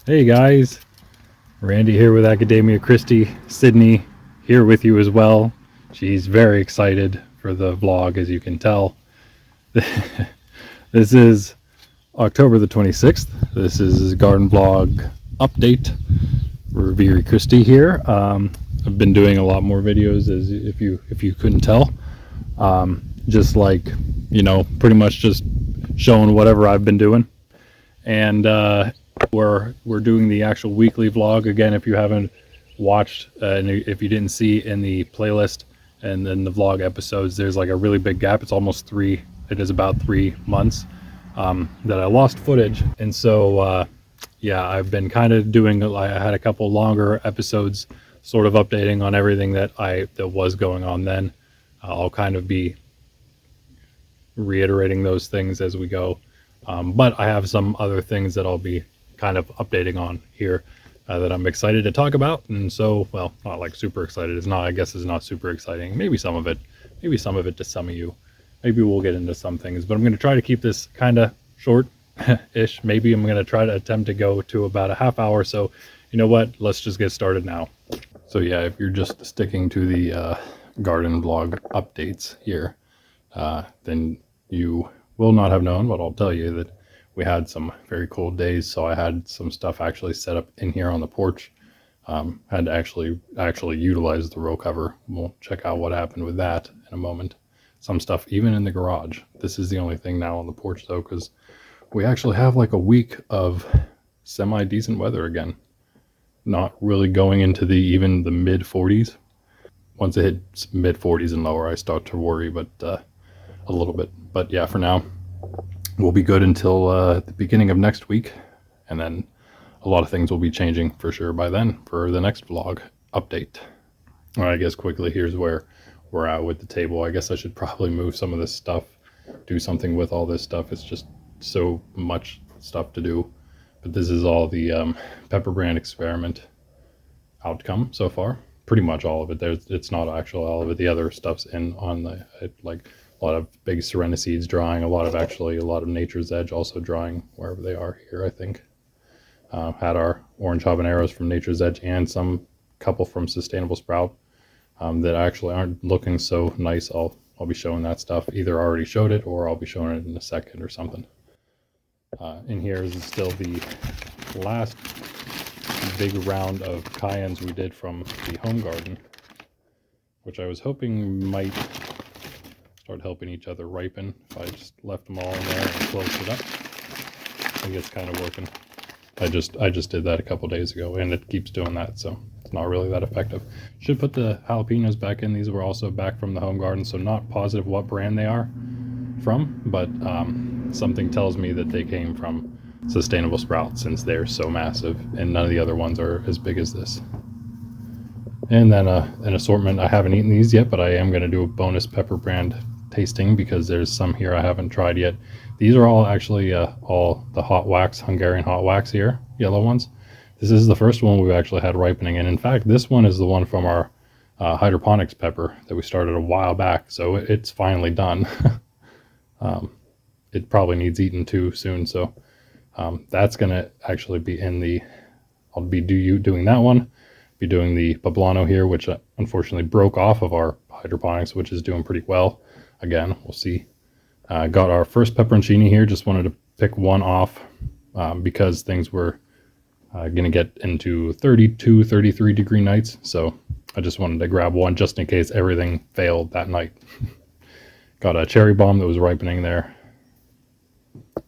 Hey guys, Randy here with Academia Christi. Sydney here with you as well. She's very excited for the vlog, as you can tell. This is October the 26th. This is a garden vlog update for Viri Christi here. I've been doing a lot more videos, as if you couldn't tell. Just like, pretty much just showing whatever I've been doing. And we're doing the actual weekly vlog again. If you haven't watched and if you didn't see in the playlist and then the vlog episodes, there's like a really big gap. It's almost it is about 3 months that I lost footage. And so yeah, I've been kind of doing, I had a couple longer episodes sort of updating on everything that was going on then. I'll kind of be reiterating those things as we go. But I have some other things that I'll be kind of updating on here that I'm excited to talk about. And so, well, not like super excited. I guess it's not super exciting. Maybe some of it to some of you. Maybe we'll get into some things, but I'm going to try to keep this kind of short-ish. Maybe I'm going to try to attempt to go to about a half hour. So you know what? Let's just get started now. So yeah, if you're just sticking to the garden vlog updates here, then you will not have known, but I'll tell you that we had some very cold days. So I had some stuff actually set up in here on the porch. Had to actually utilize the row cover. We'll check out what happened with that in a moment. Some stuff even in the garage. This is the only thing now on the porch though, because we actually have like a week of semi-decent weather again. Not really going into even the mid 40s. Once it hits mid 40s and lower, I start to worry, but a little bit. But yeah, for now, we'll be good until the beginning of next week. And then a lot of things will be changing for sure by then for the next vlog update. All right, I guess quickly, here's where we're at with the table. I guess I should probably move some of this stuff, do something with all this stuff. It's just so much stuff to do. But this is all the pepper brand experiment outcome so far. Pretty much all of it. It's not actual all of it. The other stuff's in on the like a lot of big Serena seeds drying, a lot of Nature's Edge also drying wherever they are here, I think. Had our orange habaneros from Nature's Edge and some couple from Sustainable Sprout that actually aren't looking so nice. I'll be showing that stuff. Either already showed it or I'll be showing it in a second or something. In here is still the last big round of cayennes we did from the home garden, which I was hoping might start helping each other ripen if I just left them all in there and closed it up. I think it's kind of working. I just did that a couple days ago and it keeps doing that, so it's not really that effective. Should put the jalapenos back in. These were also back from the home garden, so not positive what brand they are from, but something tells me that they came from Sustainable Sprout since they're so massive and none of the other ones are as big as this. And then an assortment. I haven't eaten these yet, but I am going to do a bonus pepper brand tasting because there's some here I haven't tried yet. These are all actually all the hot wax, Hungarian hot wax here, yellow ones. This is the first one we've actually had ripening, and in fact this one is the one from our hydroponics pepper that we started a while back, so it's finally done. It probably needs eaten too soon, so that's going to actually be in the, I'll be doing that one, be doing the poblano here, which unfortunately broke off of our hydroponics, which is doing pretty well. Again, we'll see. Got our first pepperoncini here. Just wanted to pick one off because things were going to get into 32, 33 degree nights. So I just wanted to grab one just in case everything failed that night. Got a cherry bomb that was ripening there.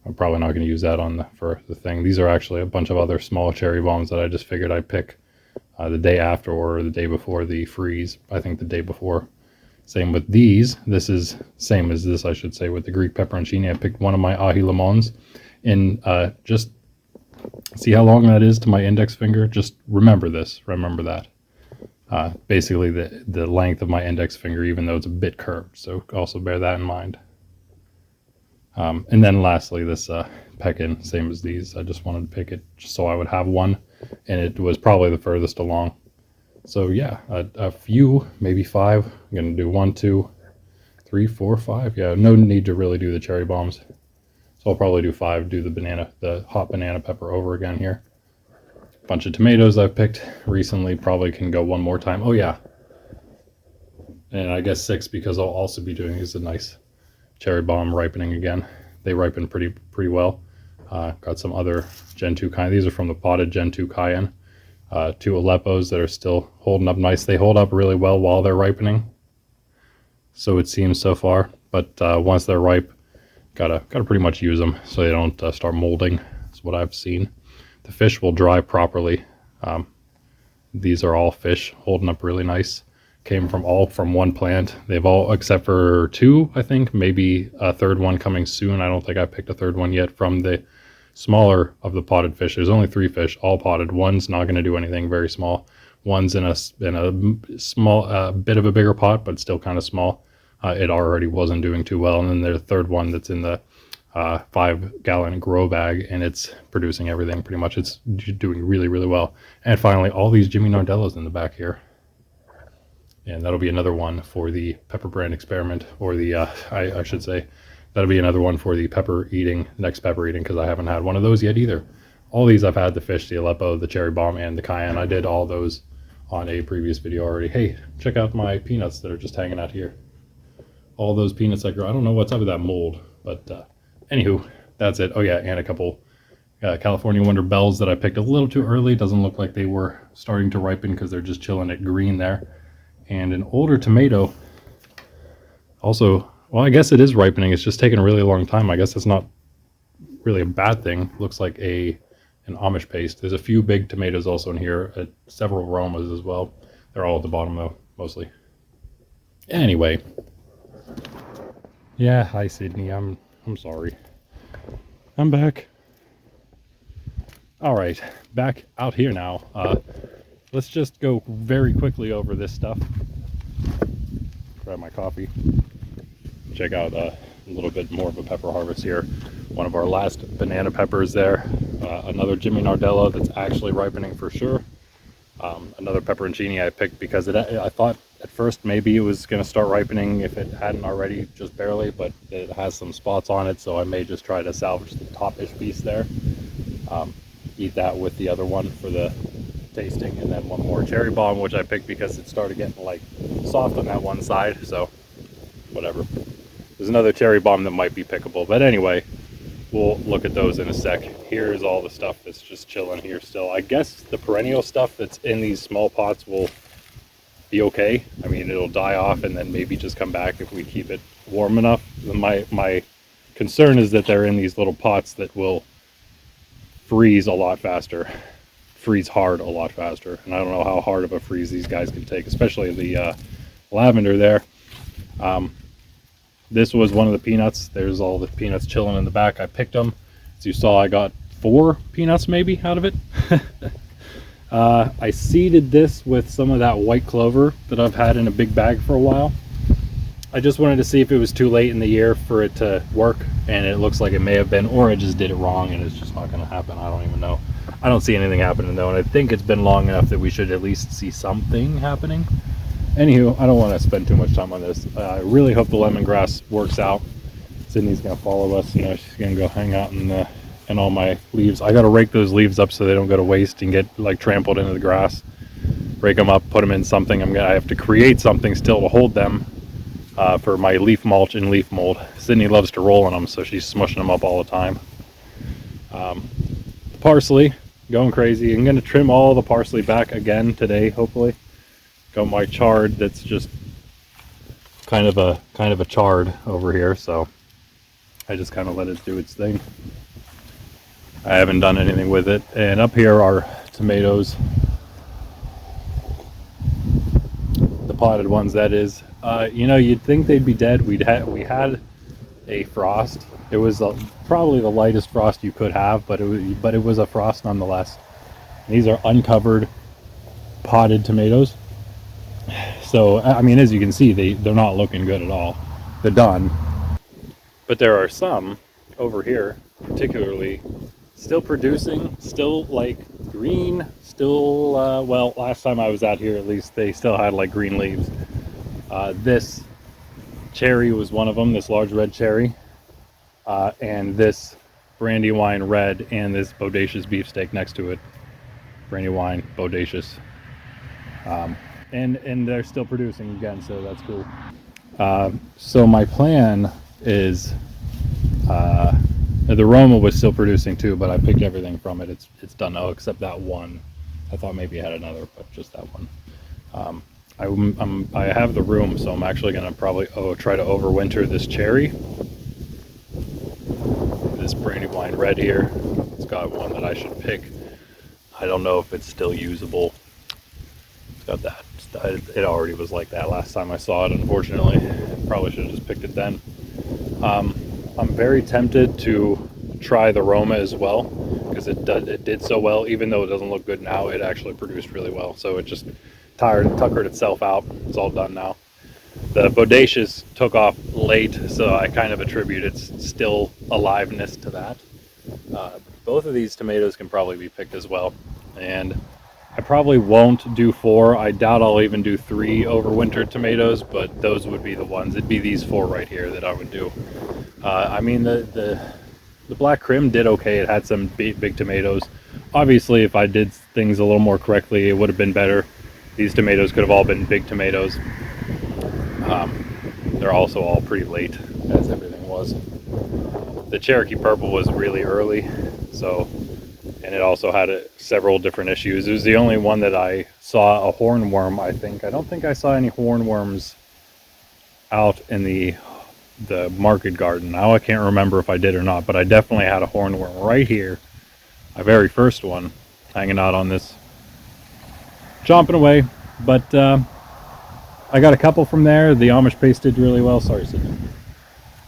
I'm probably not going to use that for the thing. These are actually a bunch of other small cherry bombs that I just figured I'd pick the day after or the day before the freeze. I think the day before. Same with these. This is same as this, I should say, with the Greek pepperoncini. I picked one of my ahi limons in just see how long that is to my index finger. Just remember this. Remember that. Basically the length of my index finger, even though it's a bit curved. So also bear that in mind. And then lastly, this pekin, same as these. I just wanted to pick it just so I would have one, and it was probably the furthest along. So yeah, a few, maybe 5. I'm gonna do 1, 2, 3, 4, 5. Yeah, no need to really do the cherry bombs. So I'll probably do 5, do the hot banana pepper over again here. bunch of tomatoes I've picked recently. Probably can go one more time. Oh yeah, and I guess 6 because I'll also be doing is a nice cherry bomb ripening again. They ripen pretty well. Got some other Gen 2 cayenne. These are from the potted Gen 2 cayenne. 2 Aleppos that are still holding up nice. They hold up really well while they're ripening, so it seems so far. But once they're ripe, gotta pretty much use them so they don't start molding. That's what I've seen. The fish will dry properly. These are all fish holding up really nice. Came from one plant. They've all, except for 2, I think, maybe a third one coming soon. I don't think I picked a third one yet from the smaller of the potted fish. There's only 3 fish, all potted. One's not going to do anything, very small. One's in a small, bit of a bigger pot, but still kind of small. It already wasn't doing too well. And then there's a third one that's in the 5-gallon grow bag, and it's producing everything pretty much. It's doing really, really well. And finally, all these Jimmy Nardellos in the back here. And that'll be another one for the pepper brand experiment, or the, I should say, that'll be another one for the next pepper eating, because I haven't had one of those yet either. All these I've had: the fish, the Aleppo, the cherry bomb, and the cayenne. I did all those on a previous video already. Hey, check out my peanuts that are just hanging out here. All those peanuts I grow. I don't know what's up with that mold, but anywho, that's it. Oh yeah, and a couple California Wonder Bells that I picked a little too early. Doesn't look like they were starting to ripen because they're just chilling at green there. And an older tomato. Also, well, I guess it is ripening. It's just taking a really long time. I guess it's not really a bad thing. Looks like an Amish paste. There's a few big tomatoes also in here. Several Romas as well. They're all at the bottom though, mostly. Anyway. Yeah, hi Sydney. I'm sorry. I'm back. All right, back out here now. Let's just go very quickly over this stuff. Grab my coffee. Check out a little bit more of a pepper harvest here. One of our last banana peppers there. Another Jimmy Nardello that's actually ripening for sure. Another pepperoncini I picked because I thought at first maybe it was going to start ripening if it hadn't already, just barely, but it has some spots on it, so I may just try to salvage the top-ish piece there. Eat that with the other one for the tasting, and then one more cherry bomb, which I picked because it started getting like soft on that one side, so whatever. There's another cherry bomb that might be pickable, but anyway, we'll look at those in a sec. Here's all the stuff that's just chilling here still. I guess the perennial stuff that's in these small pots will be okay. I mean, it'll die off and then maybe just come back if we keep it warm enough. My concern is that they're in these little pots that will freeze a lot faster. Freeze hard a lot faster, and I don't know how hard of a freeze these guys can take, especially the lavender there. This was one of the peanuts. There's all the peanuts chilling in the back. I picked them. As you saw, I got 4 peanuts maybe out of it. I seeded this with some of that white clover that I've had in a big bag for a while. I just wanted to see if it was too late in the year for it to work, and it looks like it may have been, or I just did it wrong and it's just not going to happen. I don't even know. I don't see anything happening though, and I think it's been long enough that we should at least see something happening. Anywho, I don't want to spend too much time on this. I really hope the lemongrass works out. Sydney's going to follow us. You know, she's going to go hang out in all my leaves. I got to rake those leaves up so they don't go to waste and get like trampled into the grass. Rake them up, put them in something. I have to create something still to hold them for my leaf mulch and leaf mold. Sydney loves to roll in them, so she's smushing them up all the time. Parsley, going crazy. I'm going to trim all the parsley back again today, hopefully. Got my chard that's just kind of a chard over here, so I just kind of let it do its thing. I haven't done anything with it. And up here are tomatoes, the potted ones, that is. You know, you'd think they'd be dead. We had a frost. It was probably the lightest frost you could have, but it was a frost nonetheless. And these are uncovered potted tomatoes. So I mean, as you can see, they're not looking good at all. They're done. But there are some over here, particularly, still producing, still like green, still well, last time I was out here at least they still had like green leaves. This cherry was one of them, this large red cherry, and this Brandywine red, and this bodacious beefsteak next to it. Brandywine, bodacious. And they're still producing again, so that's cool. So my plan is, the Roma was still producing too, but I picked everything from it. It's done now except that one. I thought maybe I had another, but just that one. I have the room, so I'm actually gonna probably try to overwinter this cherry. This Brandywine red here. It's got one that I should pick. I don't know if it's still usable. It's got that. It already was like that last time I saw it, unfortunately. Probably should have just picked it then. I'm very tempted to try the Roma as well, because it did so well. Even though it doesn't look good now, it actually produced really well. So it just tuckered itself out. It's all done now. The bodacious took off late, so I kind of attribute its still aliveness to that. Both of these tomatoes can probably be picked as well, and I probably won't do 4. I doubt I'll even do 3 overwintered tomatoes, but those would be the ones. It'd be these 4 right here that I would do. I mean, the Black Crim did okay. It had some big tomatoes. Obviously, if I did things a little more correctly, it would have been better. These tomatoes could have all been big tomatoes. They're also all pretty late, as everything was. The Cherokee Purple was really early, so, and it also had several different issues. It was the only one that I saw a hornworm, I think. I don't think I saw any hornworms out in the market garden. Now I can't remember if I did or not, but I definitely had a hornworm right here. My very first one, hanging out on this, chomping away. But I got a couple from there. The Amish paste did really well. Sorry, Sydney.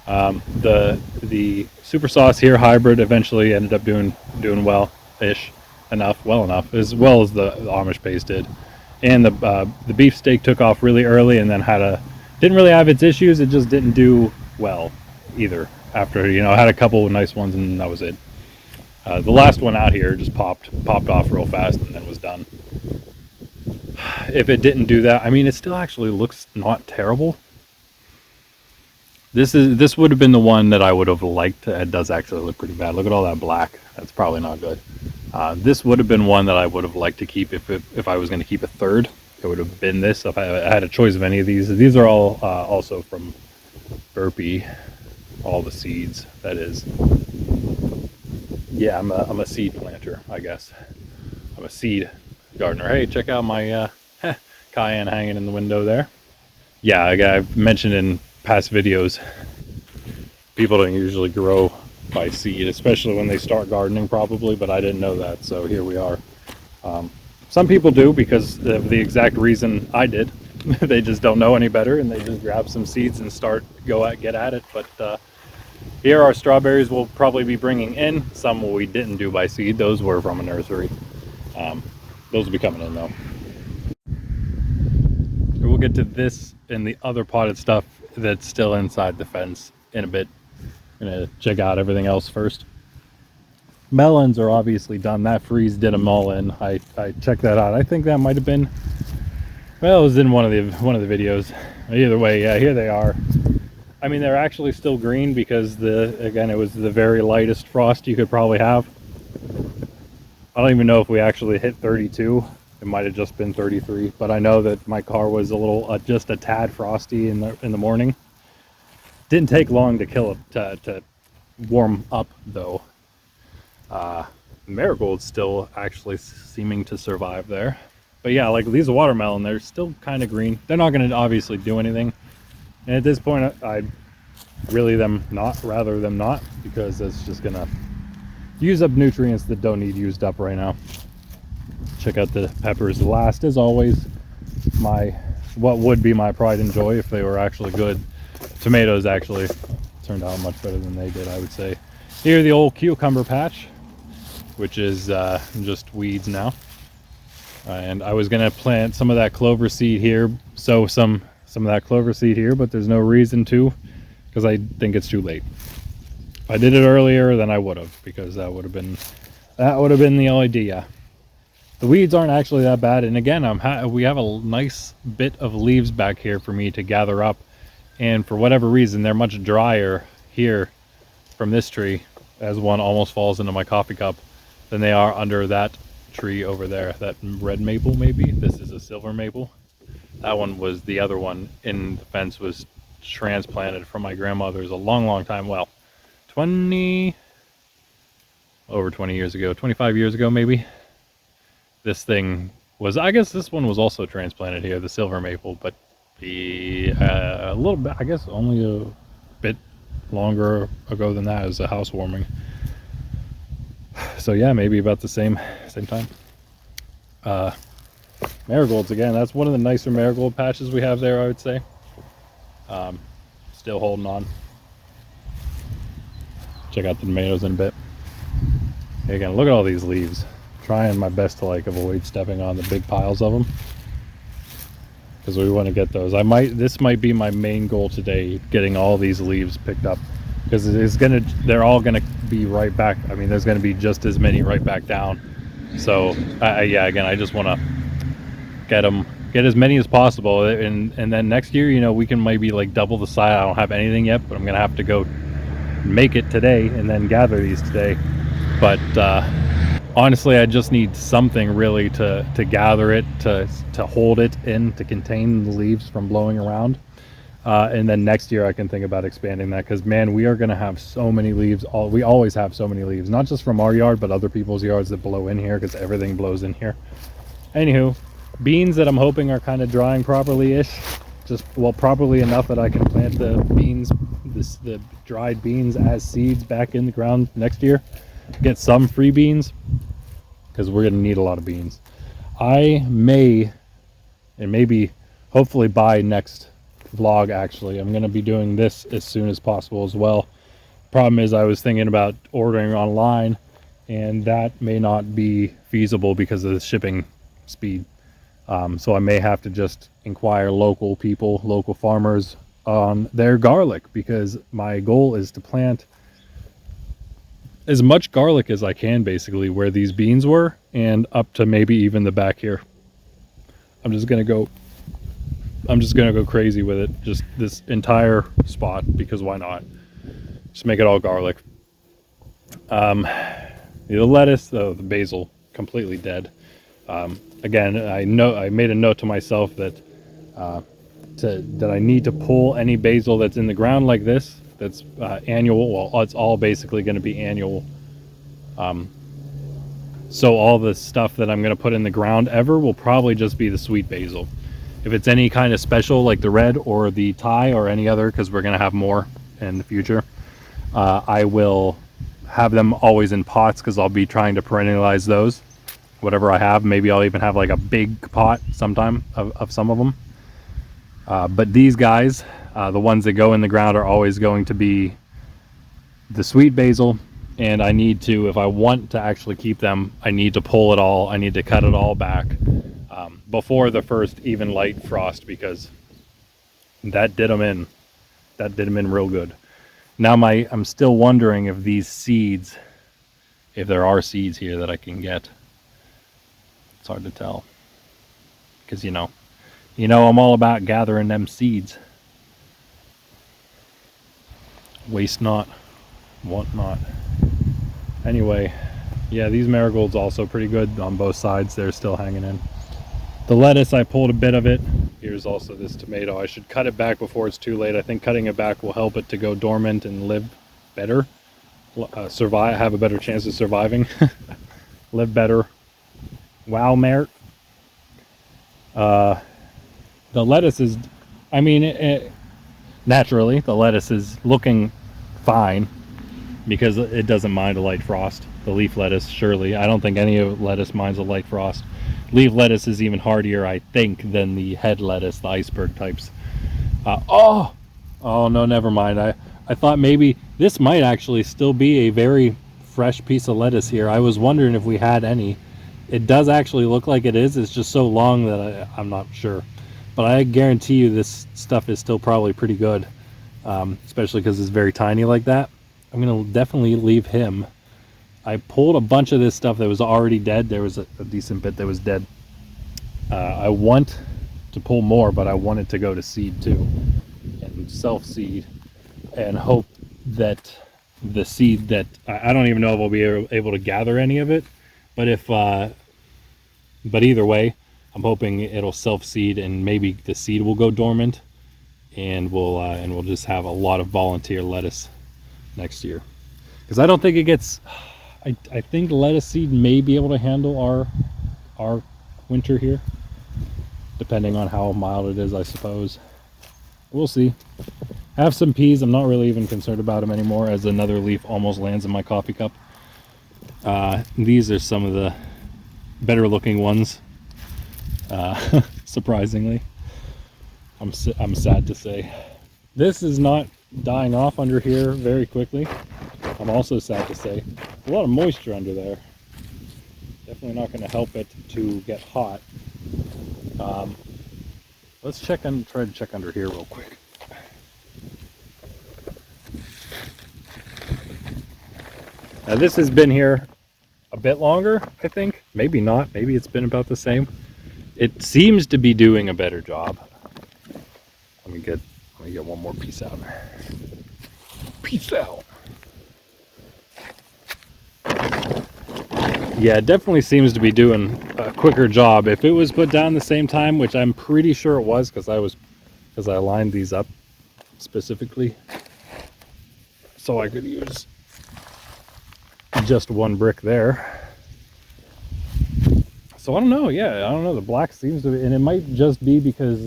The super sauce here hybrid eventually ended up doing well-ish, well enough, as well as the Amish paste did. And the beefsteak took off really early, and then didn't really have its issues. It just didn't do well either. After, I had a couple of nice ones, and that was it. The last one out here just popped off real fast and then was done. If it didn't do that, I mean, it still actually looks not terrible. This would have been the one that I would have liked. It does actually look pretty bad. Look at all that black. That's probably not good. This would have been one that I would have liked to keep if I was going to keep a third. It would have been this if I had a choice of any of these. These are all also from Burpee. All the seeds, that is. Yeah, I'm a seed planter, I guess. I'm a seed gardener. Hey, check out my cayenne hanging in the window there. Yeah, I've mentioned in past videos, people don't usually grow by seed, especially when they start gardening probably, but I didn't know that, so here we are. Some people do because of the exact reason I did. They just don't know any better and they just grab some seeds and get at it. But here our strawberries we'll probably be bringing in. Some we didn't do by seed, those were from a nursery. Those will be coming in though. We'll get to this and the other potted stuff that's still inside the fence in a bit. I'm gonna check out everything else first. Melons are obviously done. That freeze did them all in. I checked that out. I think that might have been, well, it was in one of the videos. Either way, yeah, here they are. I mean, they're actually still green because again, it was the very lightest frost you could probably have. I don't even know if we actually hit 32. It might have just been 33, but I know that my car was a little, just a tad frosty in the morning. Didn't take long to to warm up though. Marigold's still actually seeming to survive there. But yeah, like these watermelon, they're still kind of green. They're not going to obviously do anything. And at this point, I'd rather them not, because it's just going to use up nutrients that don't need used up right now. Check out the peppers. Last, as always, what would be my pride and joy if they were actually good. Tomatoes actually turned out much better than they did, I would say. Here, the old cucumber patch, which is just weeds now. And I was gonna plant some of that clover seed here, sow some of that clover seed here, but there's no reason to, because I think it's too late. If I did it earlier, then I would have, because that would have been the idea. The weeds aren't actually that bad, and again, we have a nice bit of leaves back here for me to gather up, and for whatever reason, they're much drier here from this tree, as one almost falls into my coffee cup, than they are under that tree over there, that red maple maybe. This is a silver maple. That one was, the other one in the fence was transplanted from my grandmother's a long, long time. Well, 20, over 20 years ago, 25 years ago maybe. This thing was, I guess this one was also transplanted here, the silver maple, but a little bit, I guess only a bit longer ago than that, as a housewarming. So yeah, maybe about the same time. Marigolds again, that's one of the nicer marigold patches we have there, I would say. Still holding on. Check out the tomatoes in a bit. Hey, again, look at all these leaves. Trying my best to like avoid stepping on the big piles of them, because we want to get those. This might be my main goal today, getting all these leaves picked up, because they're all gonna be right back. I mean, there's gonna be just as many right back down. So yeah, again, I just want to get as many as possible, and then next year, you know, we can maybe like double the size. I don't have anything yet, but I'm gonna have to go make it today and then gather these today. But honestly, I just need something really to gather it, to hold it in, to contain the leaves from blowing around. And then next year I can think about expanding that, because man, we are going to have so many leaves. We always have so many leaves, not just from our yard, but other people's yards that blow in here, because everything blows in here. Anywho, beans that I'm hoping are kind of drying properly-ish. Just, well, properly enough that I can plant the beans, the dried beans as seeds back in the ground next year. Get some free beans, because we're going to need a lot of beans. I may, and maybe hopefully by next vlog, actually, I'm going to be doing this as soon as possible as well. Problem is, I was thinking about ordering online, and that may not be feasible because of the shipping speed. So I may have to just inquire local people, local farmers, on their garlic, because my goal is to plant as much garlic as I can, basically, where these beans were, and up to maybe even the back here. I'm just gonna go crazy with it, just this entire spot, because why not? Just make it all garlic. The lettuce, though, the basil, completely dead. Again, I made a note to myself that I need to pull any basil that's in the ground like this, that's annual. Well, it's all basically going to be annual. So all the stuff that I'm going to put in the ground ever will probably just be the sweet basil. If it's any kind of special, like the red or the Thai or any other, because we're going to have more in the future, I will have them always in pots, because I'll be trying to perennialize those. Whatever I have, maybe I'll even have like a big pot sometime of some of them. But these guys, the ones that go in the ground, are always going to be the sweet basil. And I need to, if I want to actually keep them, I need to pull it all. I need to cut it all back before the first even light frost, because that did them in. That did them in real good. Now I'm still wondering if these seeds, if there are seeds here that I can get. It's hard to tell, because you know I'm all about gathering them seeds. Waste not, want not. Anyway, yeah, these marigolds also pretty good on both sides. They're still hanging in. The lettuce, I pulled a bit of it. Here's also this tomato. I should cut it back before it's too late. I think cutting it back will help it to go dormant and live better, survive, have a better chance of surviving, live better. Wow, Mert. The lettuce is, I mean, naturally, the lettuce is looking fine, because it doesn't mind a light frost. The leaf lettuce, surely. I don't think any of lettuce minds a light frost. Leaf lettuce is even hardier, I think, than the head lettuce, the iceberg types. Oh no, never mind. I thought maybe this might actually still be a very fresh piece of lettuce here. I was wondering if we had any. It does actually look like it is. It's just so long that I'm not sure. But I guarantee you this stuff is still probably pretty good, especially because it's very tiny like that. I'm going to definitely leave him. I pulled a bunch of this stuff that was already dead. There was a decent bit that was dead. I want to pull more, but I want it to go to seed too, and self-seed, and hope that the seed that, I don't even know if I'll be able to gather any of it, but if But either way, I'm hoping it'll self-seed and maybe the seed will go dormant, and we'll just have a lot of volunteer lettuce next year. Because I don't think it gets. I think lettuce seed may be able to handle our winter here, depending on how mild it is, I suppose. We'll see. I have some peas. I'm not really even concerned about them anymore, as another leaf almost lands in my coffee cup. These are some of the better looking ones, surprisingly. I'm sad to say. This is not dying off under here very quickly. I'm also sad to say. A lot of moisture under there. Definitely not going to help it to get hot. Let's try to check under here real quick. Now this has been here a bit longer, I think. Maybe not. Maybe it's been about the same. It seems to be doing a better job. Let me get one more piece out. Peace out. Yeah, it definitely seems to be doing a quicker job. If it was put down the same time, which I'm pretty sure it was, because I lined these up specifically so I could use just one brick there. So I don't know. Yeah, I don't know. The black seems to be, and it might just be because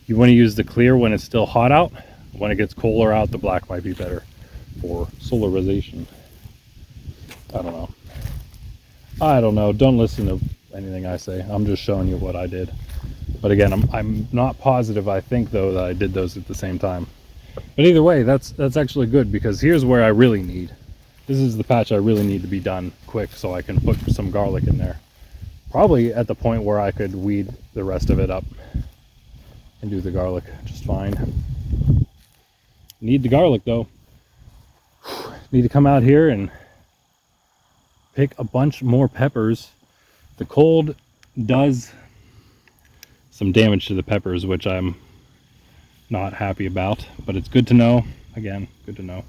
you want to use the clear when it's still hot out. When it gets cooler out, the black might be better for solarization. I don't know. Don't listen to anything I say. I'm just showing you what I did. But again, I'm not positive. I think though that I did those at the same time. But either way, that's actually good, because here's where I really need. This is the patch I really need to be done quick so I can put some garlic in there. Probably at the point where I could weed the rest of it up and do the garlic just fine. Need the garlic though. Need to come out here and pick a bunch more peppers. The cold does some damage to the peppers, which I'm not happy about, but it's good to know. Again, good to know.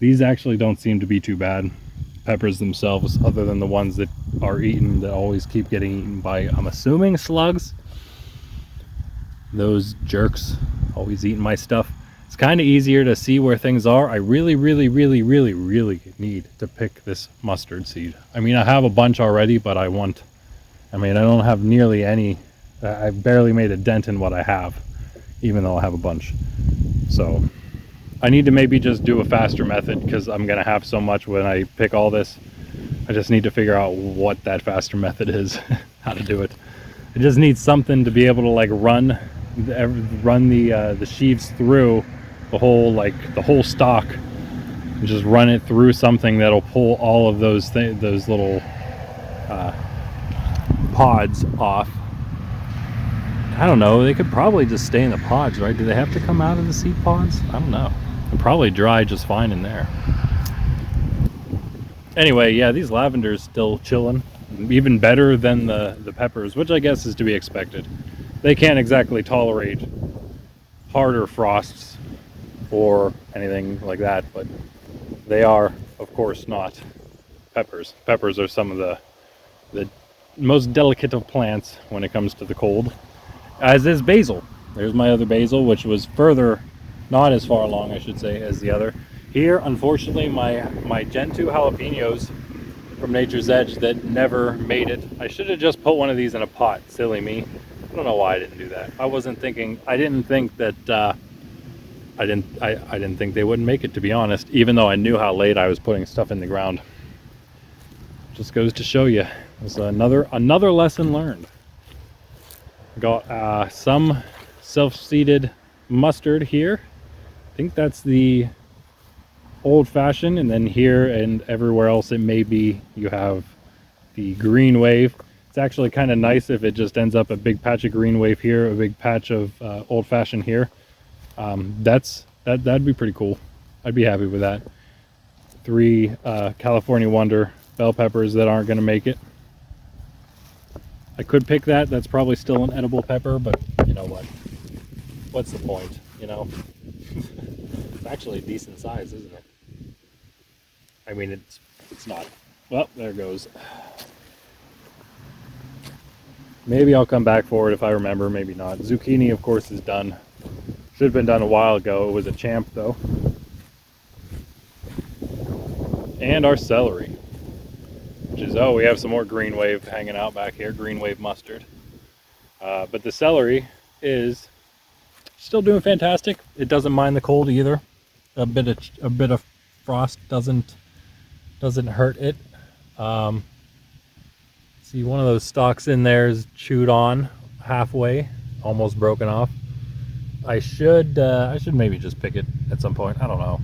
These actually don't seem to be too bad. Peppers themselves, other than the ones that are eaten, that always keep getting eaten by, I'm assuming, slugs. Those jerks always eating my stuff. It's kind of easier to see where things are. I really need to pick this mustard seed. I mean, I have a bunch already, but I don't have nearly any. I've barely made a dent in what I have, even though I have a bunch. So I need to maybe just do a faster method, because I'm going to have so much when I pick all this. I just need to figure out what that faster method is, how to do it. I just need something to be able to like run the sheaves through the whole stalk, and just run it through something that'll pull all of those little pods off. I don't know, they could probably just stay in the pods, right? Do they have to come out of the seed pods? I don't know. They'll probably dry just fine in there. Anyway, yeah, these lavenders still chilling. Even better than the peppers, which I guess is to be expected. They can't exactly tolerate harder frosts or anything like that, but they are, of course, not peppers. Peppers are some of the most delicate of plants when it comes to the cold, as is basil. There's my other basil, which was further, not as far along, I should say, as the other. Here, unfortunately, my Gen 2 jalapenos from Nature's Edge that never made it. I should have just put one of these in a pot. Silly me. I don't know why I didn't do that. I didn't think that I didn't think they wouldn't make it, to be honest, even though I knew how late I was putting stuff in the ground. Just goes to show you. It's another lesson learned. Got some self-seeded mustard here. I think that's the old-fashioned, and then here and everywhere else it may be, you have the green wave. It's actually kind of nice if it just ends up a big patch of green wave here, a big patch of old-fashioned here. That'd be pretty cool. I'd be happy with that. 3 California Wonder bell peppers that aren't going to make it. I could pick that. That's probably still an edible pepper, but you know what? What's the point, you know? It's actually a decent size, isn't it? I mean, it's not. Well, there it goes. Maybe I'll come back for it if I remember, maybe not. Zucchini, of course, is done. Should have been done a while ago. It was a champ, though. And our celery, which is, oh, we have some more green wave hanging out back here, green wave mustard. But the celery is still doing fantastic. It doesn't mind the cold either. A bit of frost doesn't hurt it. See, one of those stalks in there is chewed on halfway, almost broken off. I should maybe just pick it at some point. I don't know.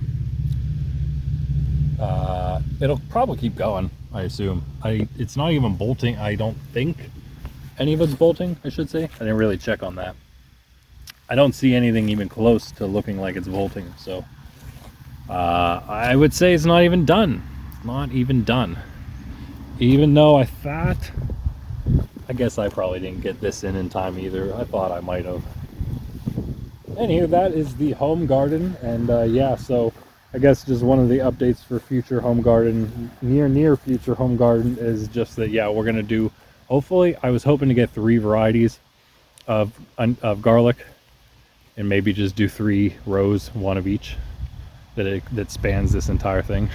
It'll probably keep going, I assume. It's not even bolting. I don't think any of it's bolting, I should say. I didn't really check on that. I don't see anything even close to looking like it's bolting, so I would say it's not even done. Not even done. Even though I guess I probably didn't get this in time either. I thought I might have. Anywho, that is the home garden, and yeah, so I guess just one of the updates for future home garden, near future home garden, is just that, yeah, we're gonna do, hopefully, I was hoping to get 3 varieties of garlic, and maybe just do 3 rows, one of each, that spans this entire thing.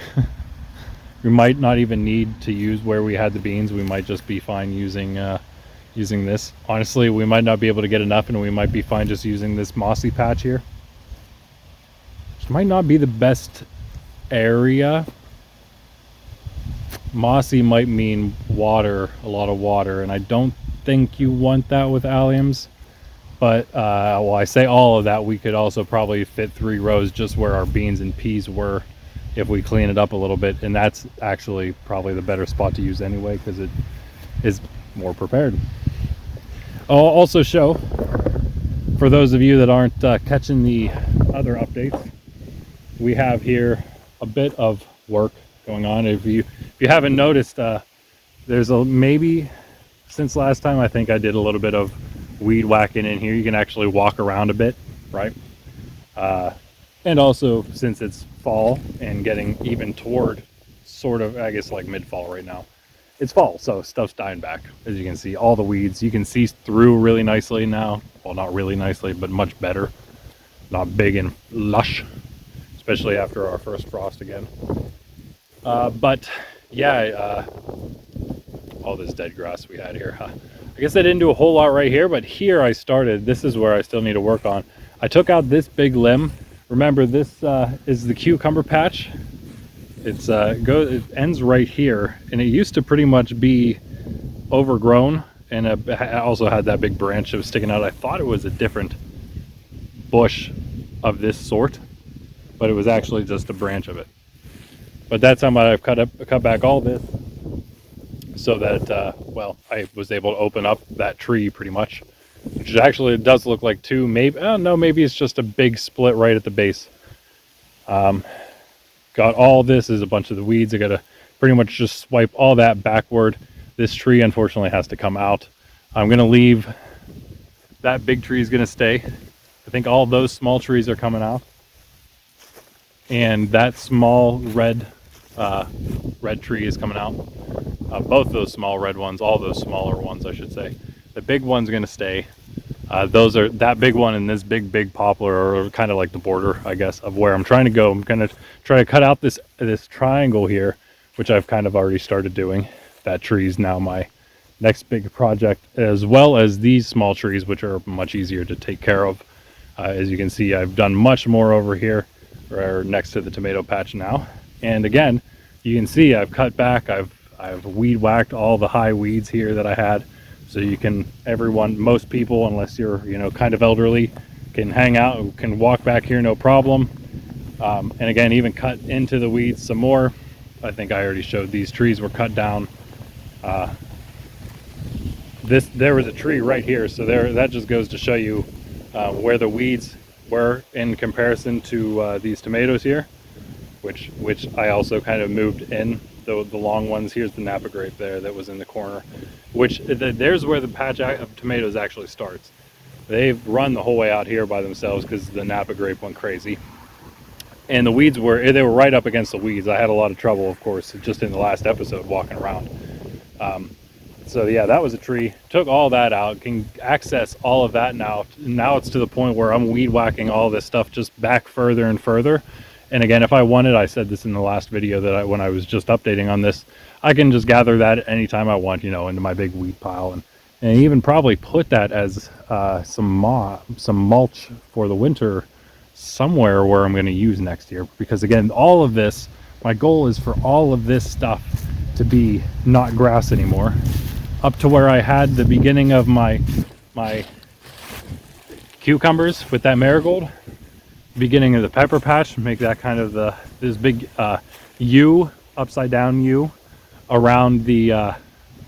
We might not even need to use where we had the beans. We might just be fine using this. Honestly, we might not be able to get enough, and we might be fine just using this mossy patch here. Which might not be the best area. Mossy might mean water, a lot of water, and I don't think you want that with alliums. But, well, I say all of that, we could also probably fit 3 rows just where our beans and peas were, if we clean it up a little bit, and that's actually probably the better spot to use anyway, because it is more prepared. I'll also show, for those of you that aren't catching the other updates, we have here a bit of work going on. If you haven't noticed, there's maybe since last time I think I did a little bit of weed whacking in here. You can actually walk around a bit, right? And also, since it's fall and getting even toward sort of, I guess, like mid-fall right now, it's fall, so stuff's dying back. As you can see, all the weeds, you can see through really nicely now. Well, not really nicely, but much better. Not big and lush, especially after our first frost again. But yeah, all this dead grass we had here. I guess I didn't do a whole lot right here, but here I started. This is where I still need to work on. I took out this big limb. Remember, this is the cucumber patch. It ends right here, and it used to pretty much be overgrown, and it also had that big branch that was sticking out. I thought it was a different bush of this sort, but it was actually just a branch of it. But that's how I've cut back all this, so that well, I was able to open up that tree pretty much. Which actually it does look like 2, maybe, no, maybe it's just a big split right at the base. Got all this is a bunch of the weeds. I gotta pretty much just swipe all that backward. This tree unfortunately has to come out. I'm gonna leave, that big tree is gonna stay. I think all those small trees are coming out. And that small red tree is coming out. Both those small red ones, all those smaller ones I should say. The big one's gonna stay. Those are, that big one and this big poplar are kind of like the border, I guess, of where I'm trying to go. I'm gonna try to cut out this triangle here, which I've kind of already started doing. That tree is now my next big project, as well as these small trees, which are much easier to take care of. As you can see, I've done much more over here, or next to the tomato patch now. And again, you can see I've cut back. I've weed whacked all the high weeds here that I had. So you can, most people, unless you're, kind of elderly, can hang out, can walk back here, no problem. And again, even cut into the weeds some more. I think I already showed these trees were cut down. There was a tree right here, so that just goes to show you where the weeds were in comparison to these tomatoes here, which I also kind of moved in. The long ones. Here's the Napa grape there that was in the corner, which there's where the patch of tomatoes actually starts. They've run the whole way out here by themselves because the Napa grape went crazy, and the weeds were right up against the weeds. I had a lot of trouble, of course, just in the last episode walking around. So yeah, that was a tree. Took all that out, can access all of that now. Now it's to the point where I'm weed whacking all this stuff just back further and further. And again, if I wanted, I said this in the last video that when I was just updating on this, I can just gather that anytime I want, you know, into my big weed pile, and even probably put that as some mulch for the winter somewhere where I'm going to use next year. Because again, all of this, my goal is for all of this stuff to be not grass anymore, up to where I had the beginning of my cucumbers with that marigold, beginning of the pepper patch, make that kind of this big U, upside down U around the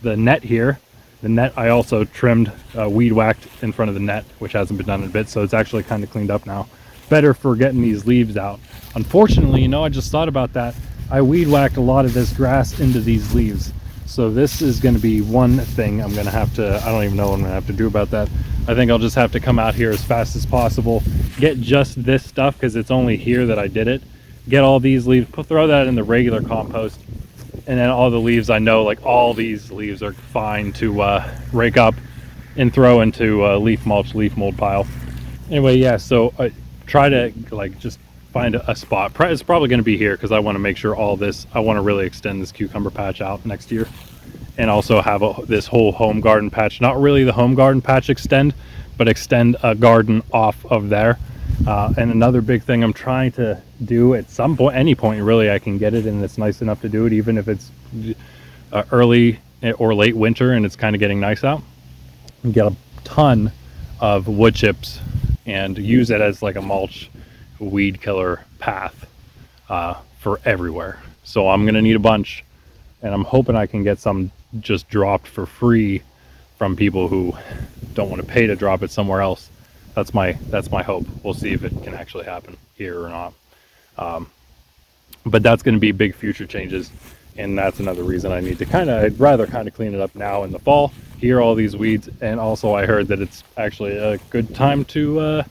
net here. The net I also trimmed, weed whacked in front of the net, which hasn't been done in a bit, so it's actually kind of cleaned up now. Better for getting these leaves out. Unfortunately, you know, I just thought about that. I weed whacked a lot of this grass into these leaves. So this is going to be one thing I'm going to have to, I don't even know what I'm going to have to do about that. I think I'll just have to come out here as fast as possible, get just this stuff because it's only here that I did it. Get all these leaves, throw that in the regular compost, and then all the leaves, I know like all these leaves are fine to rake up and throw into leaf mulch, leaf mold pile. Anyway, yeah, so try to like just find a spot. It's probably going to be here because I want to make sure all this, I want to really extend this cucumber patch out next year, and also have this whole home garden patch, not really the home garden patch extend, but extend a garden off of there. And another big thing I'm trying to do at some point, any point really I can get it and it's nice enough to do it, even if it's early or late winter and it's kind of getting nice out, and get a ton of wood chips and use it as like a mulch weed killer path for everywhere. So I'm gonna need a bunch, and I'm hoping I can get some just dropped for free from people who don't want to pay to drop it somewhere else. That's my hope. We'll see if it can actually happen here or not. But that's going to be big future changes, and that's another reason I need to I'd rather clean it up now in the fall, hear all these weeds, and also I heard that it's actually a good time to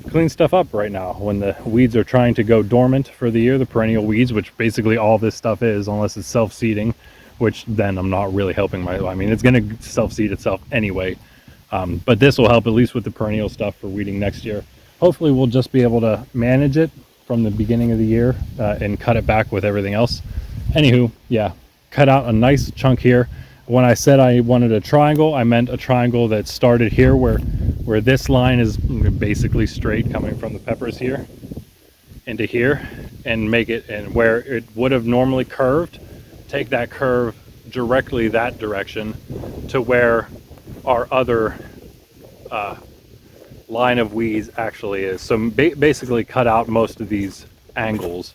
clean stuff up right now when the weeds are trying to go dormant for the year, the perennial weeds, which basically all this stuff is, unless it's self-seeding, which then I'm not really helping I mean, it's going to self-seed itself anyway. But this will help at least with the perennial stuff for weeding next year. Hopefully we'll just be able to manage it from the beginning of the year and cut it back with everything else. Anywho, yeah, cut out a nice chunk here. When I said I wanted a triangle, I meant a triangle that started here where this line is basically straight coming from the peppers here into here, and make it, and where it would have normally curved, take that curve directly that direction to where our other line of weeds actually is. So basically cut out most of these angles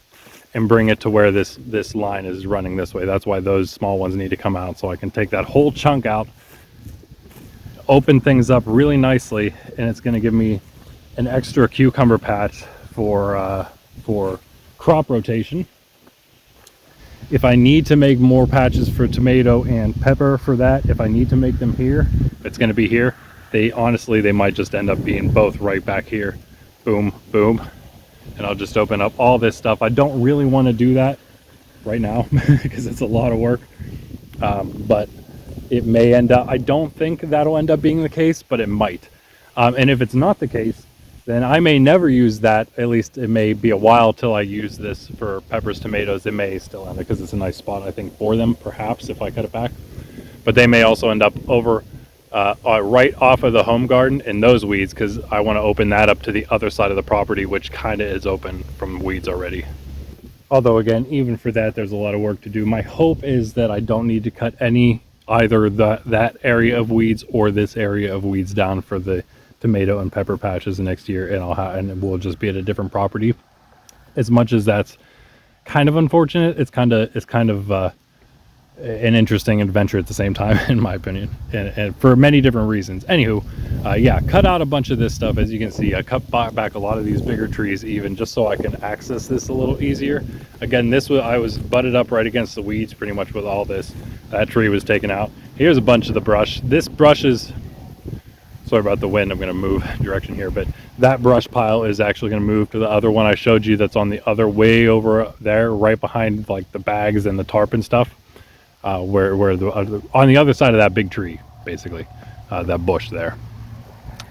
and bring it to where this line is running this way. That's why those small ones need to come out, so I can take that whole chunk out, open things up really nicely, and it's going to give me an extra cucumber patch for crop rotation. If I need to make more patches for tomato and pepper for that, if I need to make them here, if it's going to be here, they might just end up being both right back here. Boom, boom. And I'll just open up all this stuff. I don't really want to do that right now because it's a lot of work. But it may end up, I don't think that'll end up being the case, but it might. And if it's not the case, then I may never use that. At least it may be a while till I use this for peppers, tomatoes. It may still end up, because it's a nice spot, I think, for them, perhaps, if I cut it back. But they may also end up over right off of the home garden in those weeds, because I want to open that up to the other side of the property, which kind of is open from weeds already. Although, again, even for that, there's a lot of work to do. My hope is that I don't need to cut either that area of weeds or this area of weeds down for the tomato and pepper patches next year, and we'll just be at a different property. As much as that's kind of unfortunate, it's kind of an interesting adventure at the same time, in my opinion, and for many different reasons. Anywho, yeah, cut out a bunch of this stuff. As you can see, I cut back a lot of these bigger trees, even just so I can access this a little easier. Again, I was butted up right against the weeds pretty much with all this. That tree was taken out. Here's a bunch of the brush. This brush is, sorry about the wind, I'm going to move direction here, but that brush pile is actually going to move to the other one I showed you that's on the other way over there, right behind like the bags and the tarp and stuff. where the on the other side of that big tree, basically, that bush there.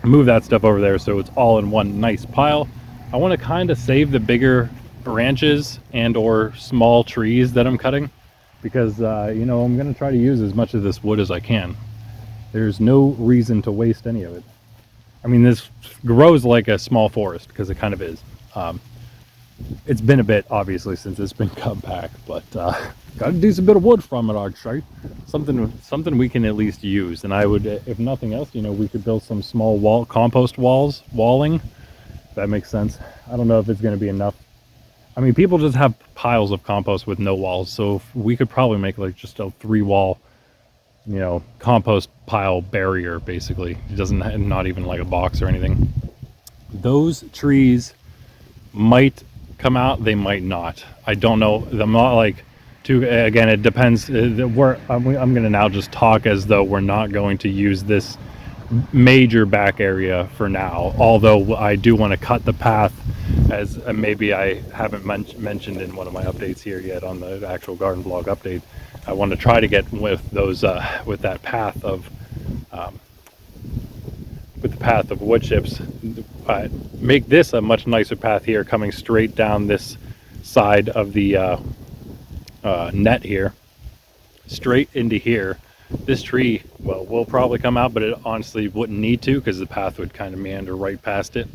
Move that stuff over there so it's all in one nice pile. I want to kind of save the bigger branches and or small trees that I'm cutting, because you know, I'm going to try to use as much of this wood as I can. There's no reason to waste any of it. I mean, this grows like a small forest, because it kind of is. It's been a bit, obviously, since it's been cut back, but got a decent bit of wood from it, I'd say. Something we can at least use. And I would, if nothing else, you know, we could build some small compost walling. If that makes sense. I don't know if it's going to be enough. I mean, people just have piles of compost with no walls, so we could probably make like just a 3-wall, you know, compost pile barrier, basically. It doesn't, not even like a box or anything. Those trees might come out, they might not. I don't know. I'm not like too, again, it depends. I'm going to now just talk as though we're not going to use this major back area for now, although I do want to cut the path, as maybe I haven't mentioned in one of my updates here yet on the actual garden blog update. I want to try to get with those with that path of wood chips, make this a much nicer path here, coming straight down this side of the net here, straight into here. This tree, well, will probably come out, but it honestly wouldn't need to, because the path would kind of meander right past it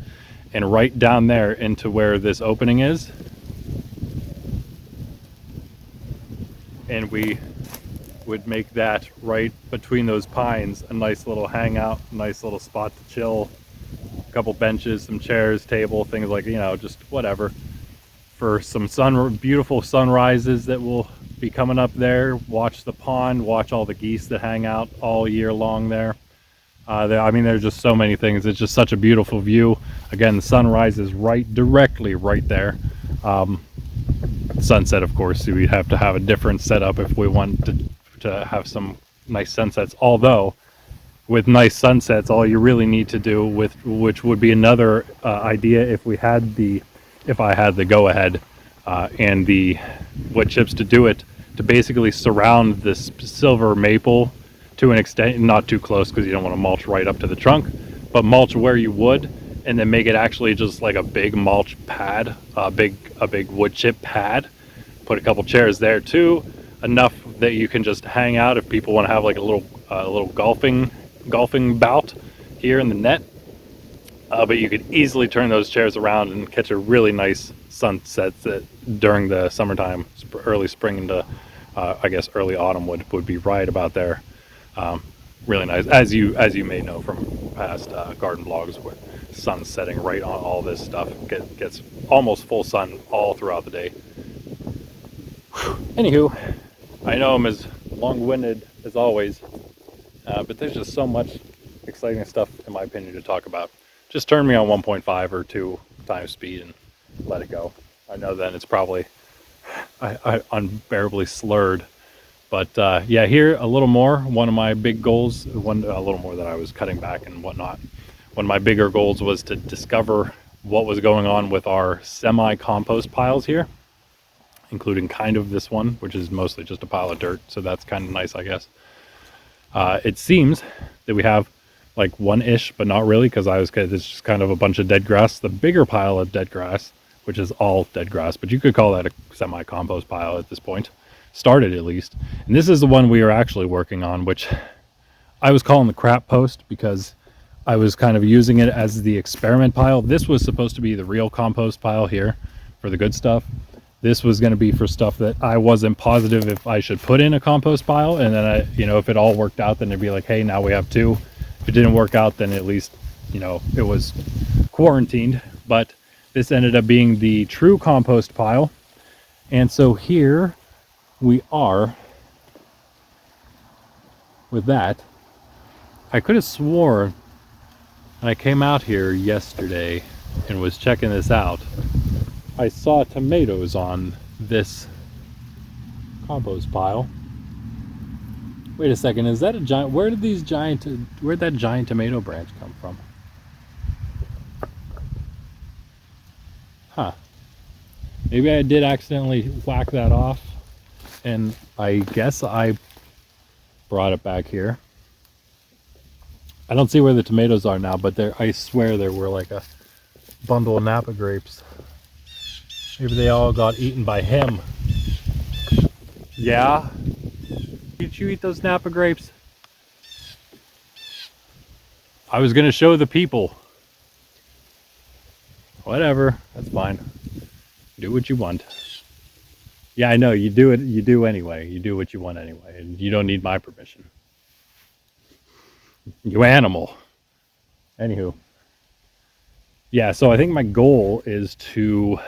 and right down there into where this opening is. And we would make that right between those pines a nice little hangout, nice little spot to chill, a couple benches, some chairs, table, things like, you know, just whatever, for some beautiful sunrises that will be coming up there. Watch the pond, watch all the geese that hang out all year long there. I mean, there's just so many things. It's just such a beautiful view. Again, the sunrise is directly right there. Sunset, of course, we'd have to have a different setup if we want to have some nice sunsets. Although, with nice sunsets, all you really need to do, which would be another idea if I had the go-ahead and the wood chips to do it, to basically surround this silver maple to an extent, not too close because you don't want to mulch right up to the trunk, but mulch where you would, and then make it actually just like a big mulch pad, a big wood chip pad. Put a couple chairs there too, enough that you can just hang out if people want to have like a little golfing bout here in the net. But you could easily turn those chairs around and catch a really nice sunset during the summertime, early spring into I guess early autumn would be right about there. Really nice, as you may know from past garden blogs, where sun's setting right on all this stuff. Gets almost full sun all throughout the day. Anywho, I know I'm as long-winded as always, but there's just so much exciting stuff, in my opinion, to talk about. Just turn me on 1.5 or 2 times speed and let it go. I know then it's probably unbearably slurred. But yeah, here a little more. One of my big goals, a little more that I was cutting back and whatnot. One of my bigger goals was to discover what was going on with our semi-compost piles here, including kind of this one, which is mostly just a pile of dirt. So that's kind of nice, I guess. It seems that we have like one-ish, but not really, because it's just kind of a bunch of dead grass. The bigger pile of dead grass, which is all dead grass, but you could call that a semi-compost pile at this point. Started at least. And this is the one we are actually working on, which I was calling the crap post because I was kind of using it as the experiment pile. This was supposed to be the real compost pile here for the good stuff. This was going to be for stuff that I wasn't positive if I should put in a compost pile, and then if it all worked out, then it'd be like, hey, now we have 2. If it didn't work out, then at least, it was quarantined. But this ended up being the true compost pile. And so here we are with that. I could have sworn, and I came out here yesterday and was checking this out, I saw tomatoes on this compost pile. Wait a second, is that a giant? Where'd that giant tomato branch come from? Huh. Maybe I did accidentally whack that off, and I guess I brought it back here. I don't see where the tomatoes are now, but there, I swear there were like a bundle of Napa grapes. Maybe they all got eaten by him. Yeah? Did you eat those Napa grapes? I was gonna show the people. Whatever, that's fine. Do what you want. Yeah, I know, you do it, you do anyway. You do what you want anyway, and you don't need my permission. You animal. Anywho. Yeah, so I think my goal is to...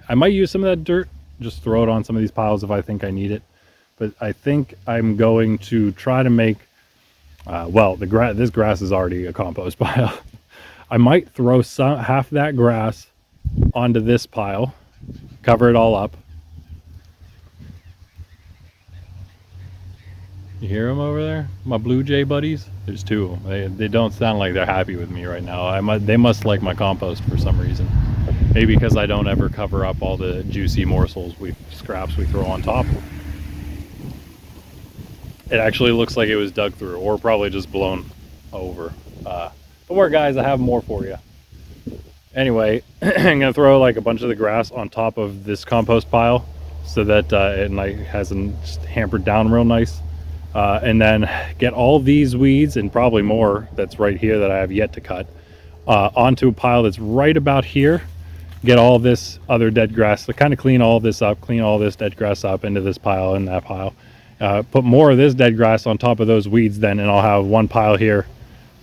I might use some of that dirt, just throw it on some of these piles if I think I need it. But I think I'm going to try to make... well, this grass is already a compost pile. I might throw half that grass onto this pile, cover it all up. You hear them over there? My blue jay buddies? There's two of them. They don't sound like they're happy with me right now. They must like my compost for some reason. Maybe because I don't ever cover up all the juicy morsels, scraps we throw on top. It actually looks like it was dug through, or probably just blown over. Don't worry guys, I have more for you. Anyway, I'm gonna throw like a bunch of the grass on top of this compost pile so that it hasn't hampered down real nice. And then get all these weeds, and probably more that's right here that I have yet to cut, onto a pile that's right about here. Get all this other dead grass to kind of clean all this up, clean all this dead grass up into this pile and that pile. Put more of this dead grass on top of those weeds then, and I'll have one pile here,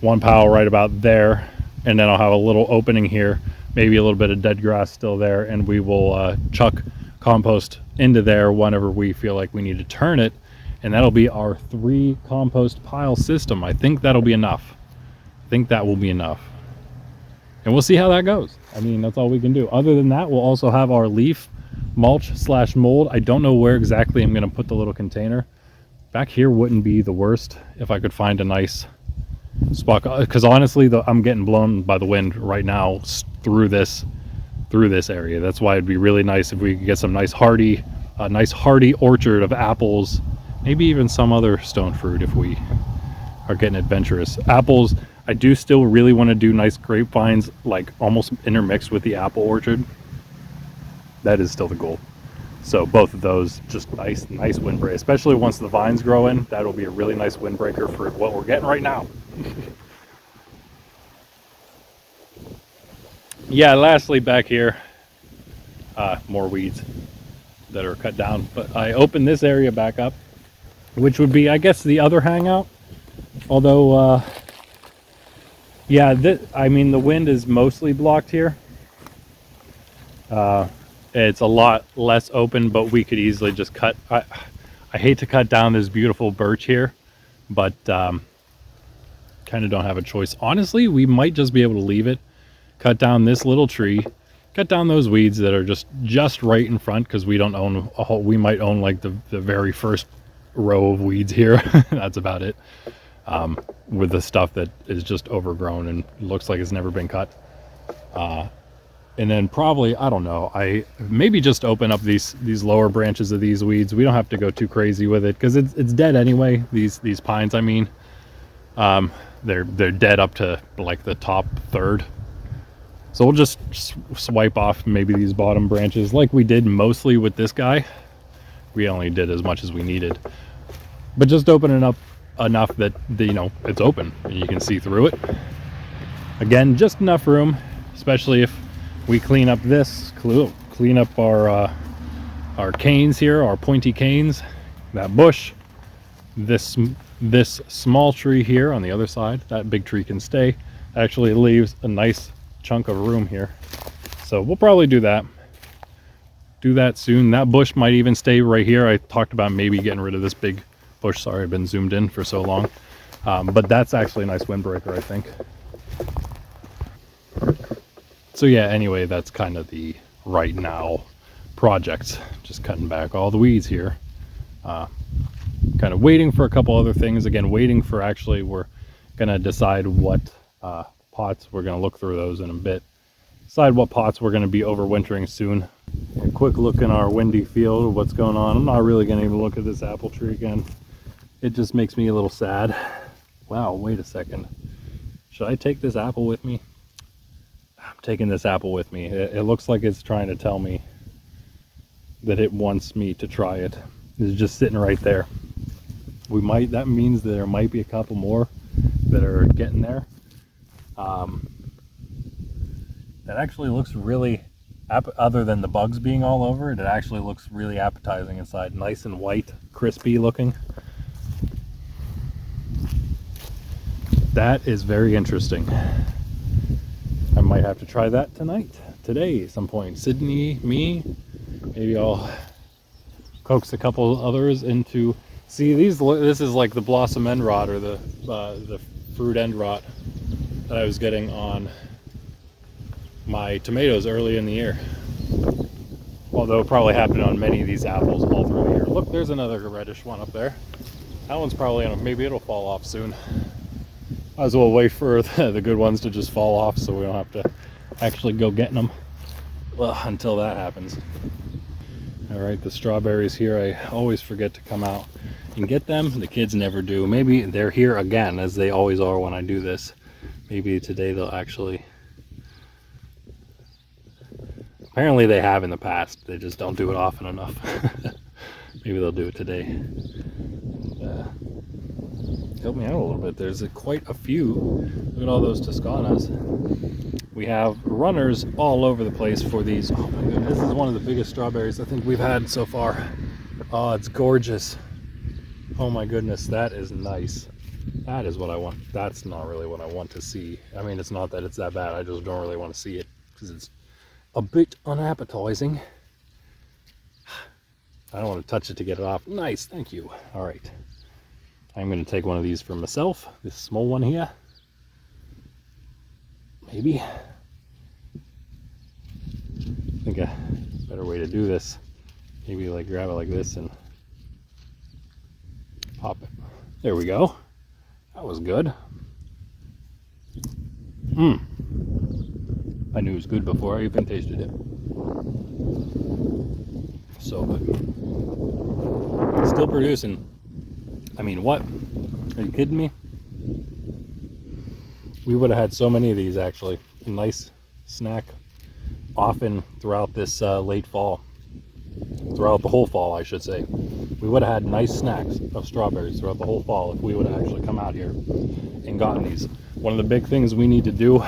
one pile right about there, and then I'll have a little opening here, maybe a little bit of dead grass still there, and we will chuck compost into there whenever we feel like we need to turn it. And that'll be our 3 compost pile system. I think that'll be enough. I think that will be enough. And we'll see how that goes. I mean, that's all we can do. Other than that, we'll also have our leaf mulch / mold. I don't know where exactly I'm going to put the little container. Back here wouldn't be the worst if I could find a nice spot. Because honestly, I'm getting blown by the wind right now through this area. That's why it'd be really nice if we could get some nice hardy orchard of apples. Maybe even some other stone fruit if we are getting adventurous. Apples, I do still really want to do nice grapevines, like almost intermixed with the apple orchard. That is still the goal. So both of those, just nice windbreak, especially once the vines grow in. That'll be a really nice windbreaker for what we're getting right now. Yeah, lastly back here, more weeds that are cut down. But I opened this area back up, which would be, I guess, the other hangout. Although, yeah, I mean, the wind is mostly blocked here. It's a lot less open, but we could easily just cut. I hate to cut down this beautiful birch here, but kind of don't have a choice. Honestly, we might just be able to leave it. Cut down this little tree. Cut down those weeds that are just right in front, because we don't own a whole. We might own like the very first row of weeds here. That's about it. With the stuff that is just overgrown and looks like it's never been cut. And then probably, I don't know, I maybe just open up these lower branches of these weeds. We don't have to go too crazy with it because it's dead anyway. These pines, I mean, they're dead up to like the top third. So we'll just swipe off maybe these bottom branches like we did mostly with this guy. We only did as much as we needed, but just open it up enough that it's open and you can see through it. Again, just enough room, especially if we clean up this, clean up our canes here, our pointy canes, that bush, this small tree here on the other side. That big tree can stay. Actually leaves a nice chunk of room here, so we'll probably do that soon. That bush might even stay right here. I talked about maybe getting rid of this big bush. Sorry, I've been zoomed in for so long, but that's actually a nice windbreaker, I think. So yeah, anyway, that's kind of the right now project. Just cutting back all the weeds here. Kind of waiting for a couple other things. Again, waiting for, actually, we're going to decide what pots. We're going to look through those in a bit. Decide what pots we're going to be overwintering soon. A quick look in our windy field of what's going on. I'm not really going to even look at this apple tree again. it just makes me a little sad. Wow, wait a second. Should I take this apple with me? I'm taking this apple with me. It looks like it's trying to tell me that it wants me to try it. It's just sitting right there. That means there might be a couple more that are getting there. That actually looks really, other than the bugs being all over it, it actually looks really appetizing inside. Nice and white, crispy looking. That is very interesting. I might have to try that today at some point. Sydney, me, maybe I'll coax a couple others into. See, this is like the blossom end rot, or the fruit end rot that I was getting on my tomatoes early in the year. Although it probably happened on many of these apples all through the year. Look, there's another reddish one up there. That one's probably maybe it'll fall off soon. Might as well wait for the good ones to just fall off so we don't have to actually go getting them until that happens. All right, the strawberries here, I always forget to come out and get them. The kids never do. Maybe they're here again, as they always are when I do this. Maybe today they'll actually... Apparently they have in the past. They just don't do it often enough. Maybe they'll do it today. Help me out a little bit. There's quite a few. Look at all those Toscanas. We have runners all over the place for these. Oh my goodness, this is one of the biggest strawberries I think we've had so far. Oh, it's gorgeous. Oh my goodness, that is nice. That is what I want. That's not really what I want to see. I mean, it's not that it's that bad. I just don't really want to see it because it's a bit unappetizing. I don't want to touch it to get it off. Nice, thank you. All right. I'm going to take one of these for myself. This small one here. Maybe. I think a better way to do this, maybe like grab it like this and pop it. There we go. That was good. I knew it was good before I even tasted it. So good. Still producing. I mean, what? Are you kidding me? We would have had so many of these, actually. A nice snack often throughout this late fall. Throughout the whole fall, I should say. We would have had nice snacks of strawberries throughout the whole fall if we would have actually come out here and gotten these. One of the big things we need to do,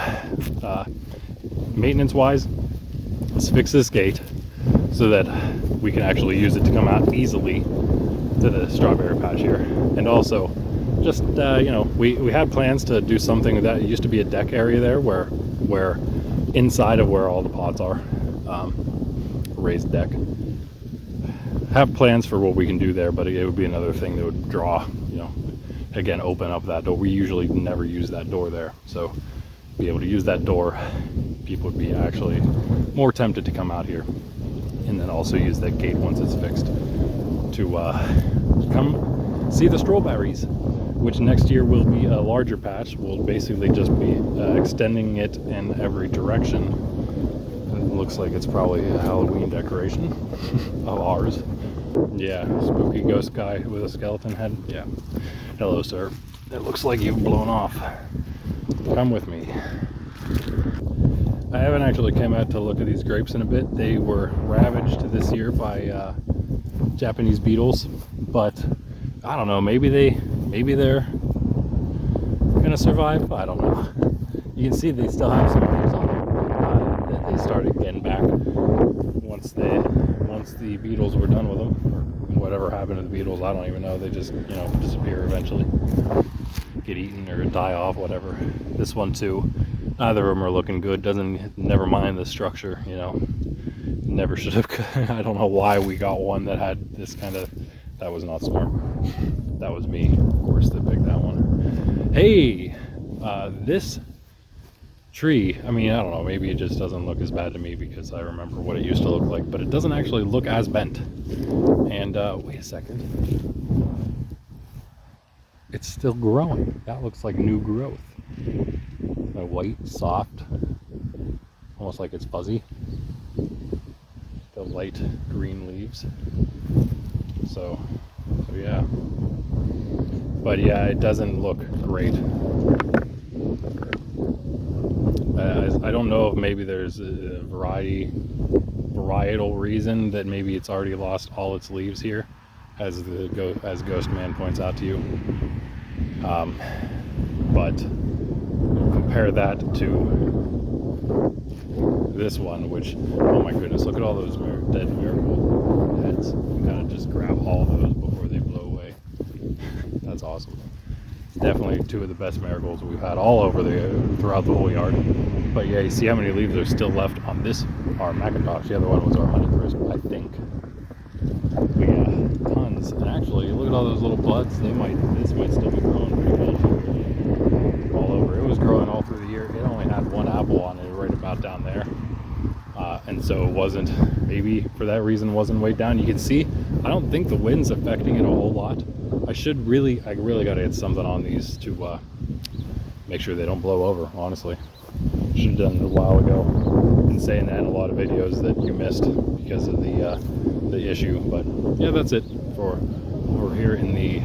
maintenance-wise, is fix this gate so that we can actually use it to come out easily to the strawberry patch here. And also, just you know, we had plans to do something that used to be a deck area there, where inside of where all the pots are, raised deck. Have plans for what we can do there, but it would be another thing that would draw, you know, again, open up that door. We usually never use that door there, so be able to use that door, people would be actually more tempted to come out here, and then also use that gate once it's fixed to come see the strawberries, which next year will be a larger patch. We'll basically just be extending it in every direction. It looks like it's probably a Halloween decoration of ours. Yeah, spooky ghost guy with a skeleton head. Yeah. Hello, sir. It looks like you've blown off. Come with me. I haven't actually come out to look at these grapes in a bit. They were ravaged this year by Japanese beetles, but I don't know, maybe they're gonna survive. I don't know. You can see they still have some leaves on them that they started getting back once the beetles were done with them, or whatever happened to the beetles. I don't even know. They just, you know, disappear eventually, get eaten or die off, whatever. This one too. Neither of them are looking good. Never mind the structure, you know. Never should have. I don't know why we got one that had this kind of. That was not smart. That was me, of course, that picked that one. Hey, this tree, I mean, I don't know, maybe it just doesn't look as bad to me because I remember what it used to look like, but it doesn't actually look as bent. And wait a second. It's still growing. That looks like new growth. A white, soft, almost like it's fuzzy. The light green leaves. So yeah. But yeah, it doesn't look great. I don't know if maybe there's a varietal reason that maybe it's already lost all its leaves here, as Ghost Man points out to you. But compare that to this one, which, oh my goodness, look at all those dead miracle heads. You kind of just grab all of those before they blow away. That's awesome. Definitely two of the best marigolds we've had all over throughout the whole yard. But yeah, you see how many leaves are still left on this, our Macintosh. The other one was our Honeycrisp, I think. But yeah, tons. And actually, look at all those little buds. This might still be growing pretty well all over. It was growing all through the year. It only had one apple on it right about down there. And so it wasn't, maybe for that reason, wasn't weighed down. You can see, I don't think the wind's affecting it a whole lot. I really got to get something on these to make sure they don't blow over, honestly. Should have done it a while ago. Been saying that in a lot of videos that you missed because of the issue. But yeah, that's it for over here in the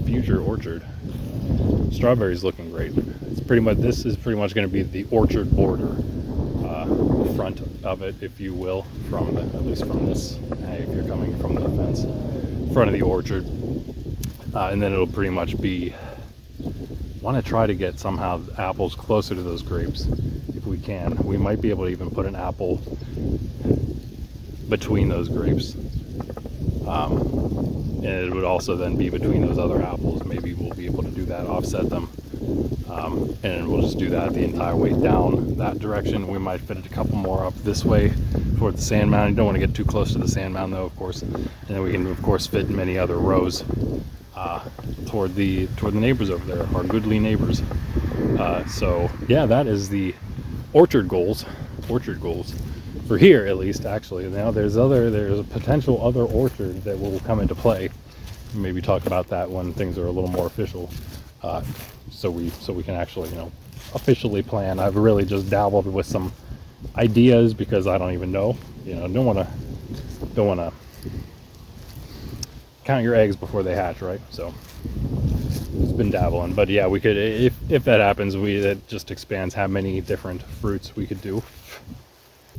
future orchard. Strawberries looking great. It's pretty much, this is pretty much going to be the orchard border, front of it, if you will, from at least from this, if you're coming from the fence, front of the orchard, and then it'll pretty much be, want to try to get somehow apples closer to those grapes if we can. We might be able to even put an apple between those grapes, and it would also then be between those other apples. Maybe we'll be able to do that, offset them, and we'll just do that the entire way down that direction. We might fit a couple more up this way toward the sand mound. You don't want to get too close to the sand mound though, of course, and then we can of course fit many other rows toward the neighbors over there, our goodly neighbors. So yeah, that is the orchard goals for here, at least. Actually, now there's a potential other orchard that will come into play. Maybe talk about that when things are a little more official, so we can actually, you know, officially plan. I've really just dabbled with some ideas because I don't even know, you know, don't want to count your eggs before they hatch, right? So it's been dabbling, but yeah, we could, if that happens, that just expands how many different fruits we could do.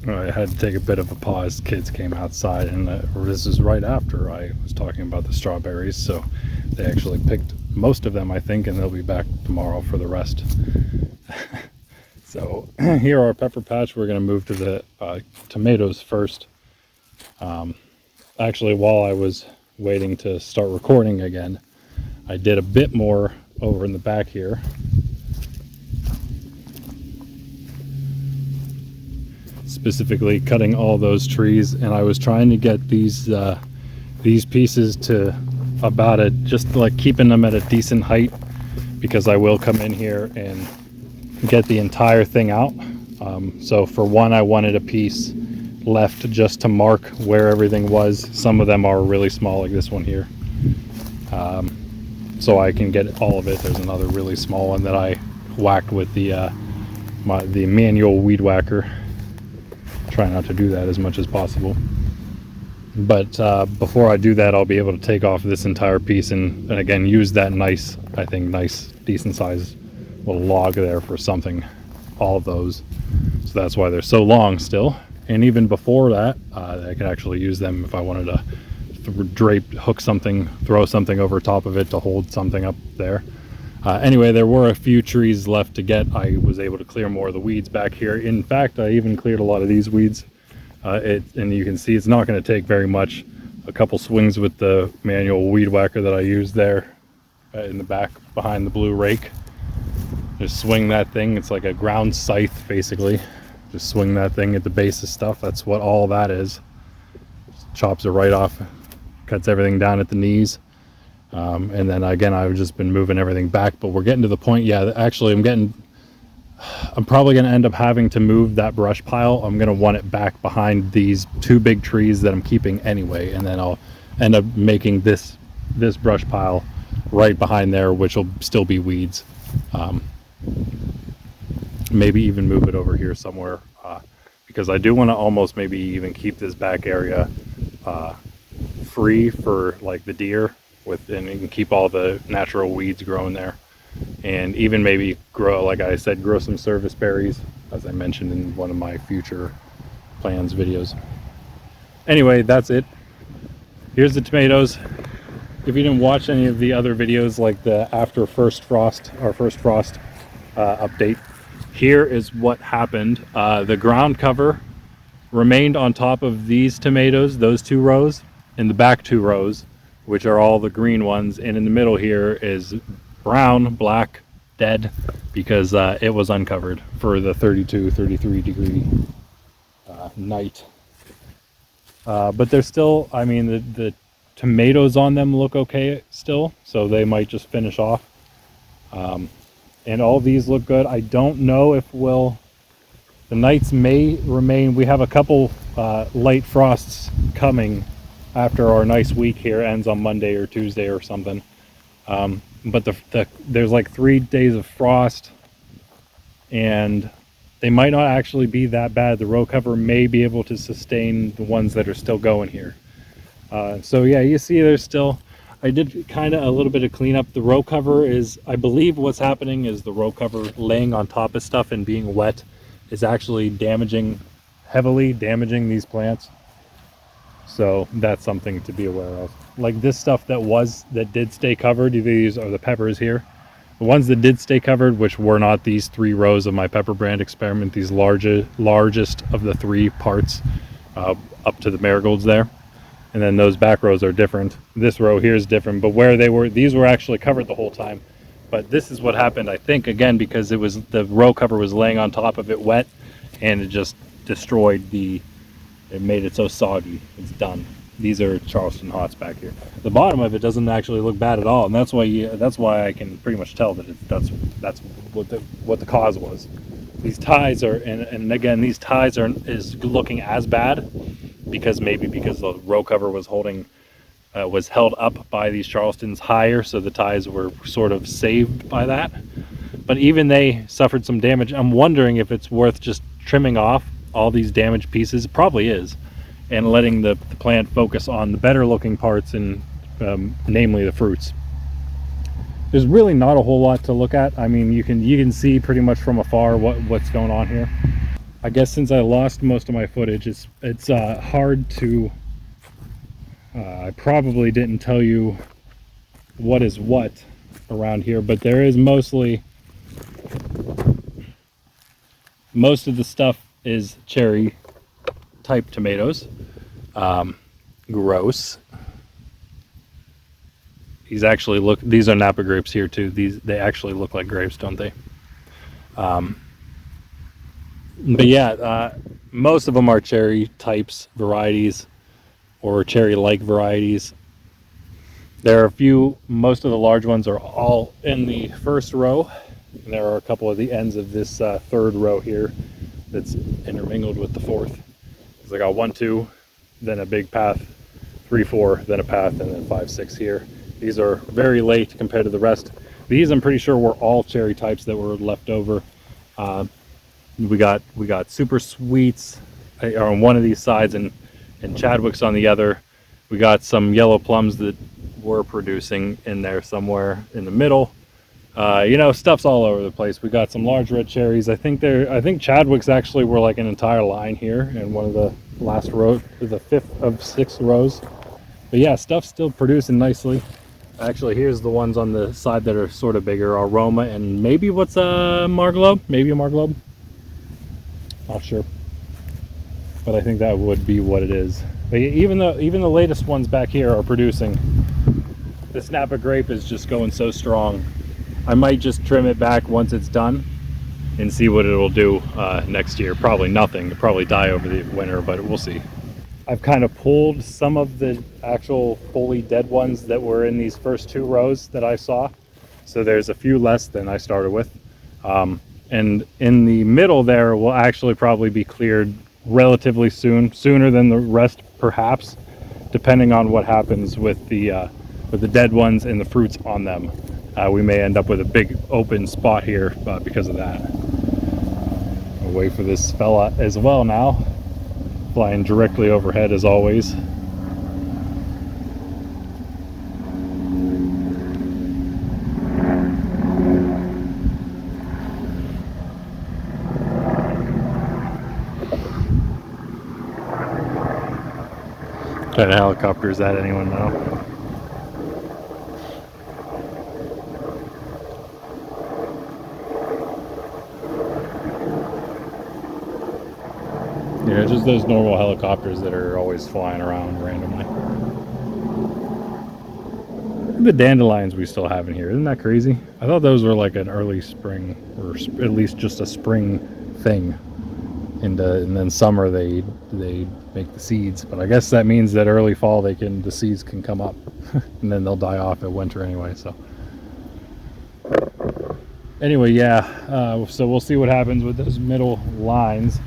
I had to take a bit of a pause. Kids came outside, and this is right after I was talking about the strawberries, so they actually picked most of them, I think, and they'll be back tomorrow for the rest. So here are our pepper patch. We're going to move to the tomatoes first. Actually, while I was waiting to start recording again, I did a bit more over in the back here. Specifically cutting all those trees, and I was trying to get these pieces to about just like keeping them at a decent height, because I will come in here and get the entire thing out. So for one, I wanted a piece left just to mark where everything was. Some of them are really small, like this one here, so I can get all of it. There's another really small one that I whacked with the manual weed whacker. Try not to do that as much as possible, but before I do that, I'll be able to take off this entire piece and again use that nice decent sized little log there for something, all of those. So that's why they're so long still. And even before that, I could actually use them if I wanted to hook something, throw something over top of it to hold something up there. Anyway, there were a few trees left to get. I was able to clear more of the weeds back here. In fact, I even cleared a lot of these weeds. And you can see it's not going to take very much. A couple swings with the manual weed whacker that I used there in the back behind the blue rake. Just swing that thing. It's like a ground scythe, basically. Just swing that thing at the base of stuff. That's what all that is. Just chops it right off, cuts everything down at the knees. And then again, I've just been moving everything back, but we're getting to the point. Yeah, actually I'm probably going to end up having to move that brush pile. I'm going to want it back behind these two big trees that I'm keeping anyway. And then I'll end up making this brush pile right behind there, which will still be weeds. Maybe even move it over here somewhere, because I do want to almost maybe even keep this back area free for like the deer and you can keep all the natural weeds growing there. And even maybe grow, like I said, grow some service berries, as I mentioned in one of my future plans videos. Anyway, that's it. Here's the tomatoes. If you didn't watch any of the other videos, like the after first frost, our first frost update, here is what happened. The ground cover remained on top of these tomatoes, those 2 rows, and the back 2 rows, which are all the green ones, and in the middle here is brown, black, dead, because it was uncovered for the 32, 33 degree night. But they're still, I mean, the tomatoes on them look okay still, so they might just finish off. And all these look good. I don't know if the nights may remain. We have a couple light frosts coming after our nice week here ends on Monday or Tuesday or something. But there's like 3 days of frost, and they might not actually be that bad. The row cover may be able to sustain the ones that are still going here. So yeah, you see there's still, I did kind of a little bit of cleanup. The row cover is, I believe what's happening is the row cover laying on top of stuff and being wet is actually heavily damaging these plants. So that's something to be aware of. Like this stuff that did stay covered, these are the peppers here. The ones that did stay covered, which were not these 3 rows of my pepper brand experiment, these largest of the 3 parts up to the marigolds there. And then those back rows are different. This row here is different, but where these were actually covered the whole time. But this is what happened, I think, again, because the row cover was laying on top of it wet, and it just destroyed it made it so soggy. It's done. These are Charleston hots back here. The bottom of it doesn't actually look bad at all, and that's why I can pretty much tell that that's what the cause was. These ties are, and again, these ties is looking as bad because the row cover was held up by these Charlestons higher, so the ties were sort of saved by that. But even they suffered some damage. I'm wondering if it's worth just trimming off all these damaged pieces. It probably is, and letting the plant focus on the better looking parts, and namely the fruits. There's really not a whole lot to look at. I mean, you can see pretty much from afar what's going on here. I guess since I lost most of my footage, it's hard to. I probably didn't tell you what is what around here, but there is most of the stuff is cherry type tomatoes. Gross. These are Napa grapes here too. They actually look like grapes, don't they? But yeah, most of them are cherry types, varieties, or cherry-like varieties. There are a few, most of the large ones are all in the first row, and there are a couple of the ends of this 3rd row here that's intermingled with the 4th. So I got 1, 2, then a big path, 3, 4, then a path, and then 5, 6 here. These are very late compared to the rest. These I'm pretty sure were all cherry types that were left over. We got super sweets on one of these sides and Chadwick's on the other. We got some yellow plums that were producing in there somewhere in the middle. Stuff's all over the place. We got some large red cherries. I think Chadwick's actually were like an entire line here in one of the last rows, the 5th of 6 rows. But yeah, stuff's still producing nicely. Actually, here's the ones on the side that are sort of bigger: Aroma and maybe what's a Marglobe? Maybe a Marglobe. Not sure, but I think that would be what it is. But even the latest ones back here are producing. This Napa grape is just going so strong. I might just trim it back once it's done and see what it'll do next year. Probably nothing. It'll probably die over the winter, but we'll see. I've kind of pulled some of the actual fully dead ones that were in these first 2 rows that I saw. So there's a few less than I started with. And in the middle there will actually probably be cleared relatively soon, sooner than the rest perhaps, depending on what happens with the dead ones and the fruits on them. We may end up with a big open spot here because of that. I'll wait for this fella as well now, flying directly overhead as always. kind of helicopter is that, anyone know? Yeah, just those normal helicopters that are always flying around randomly. The dandelions we still have in here, isn't that crazy? I thought those were like an early spring, or at least just a spring thing. And then summer they make the seeds, but I guess that means that early fall the seeds can come up, and then they'll die off at winter anyway. So anyway, yeah. So we'll see what happens with those middle lines.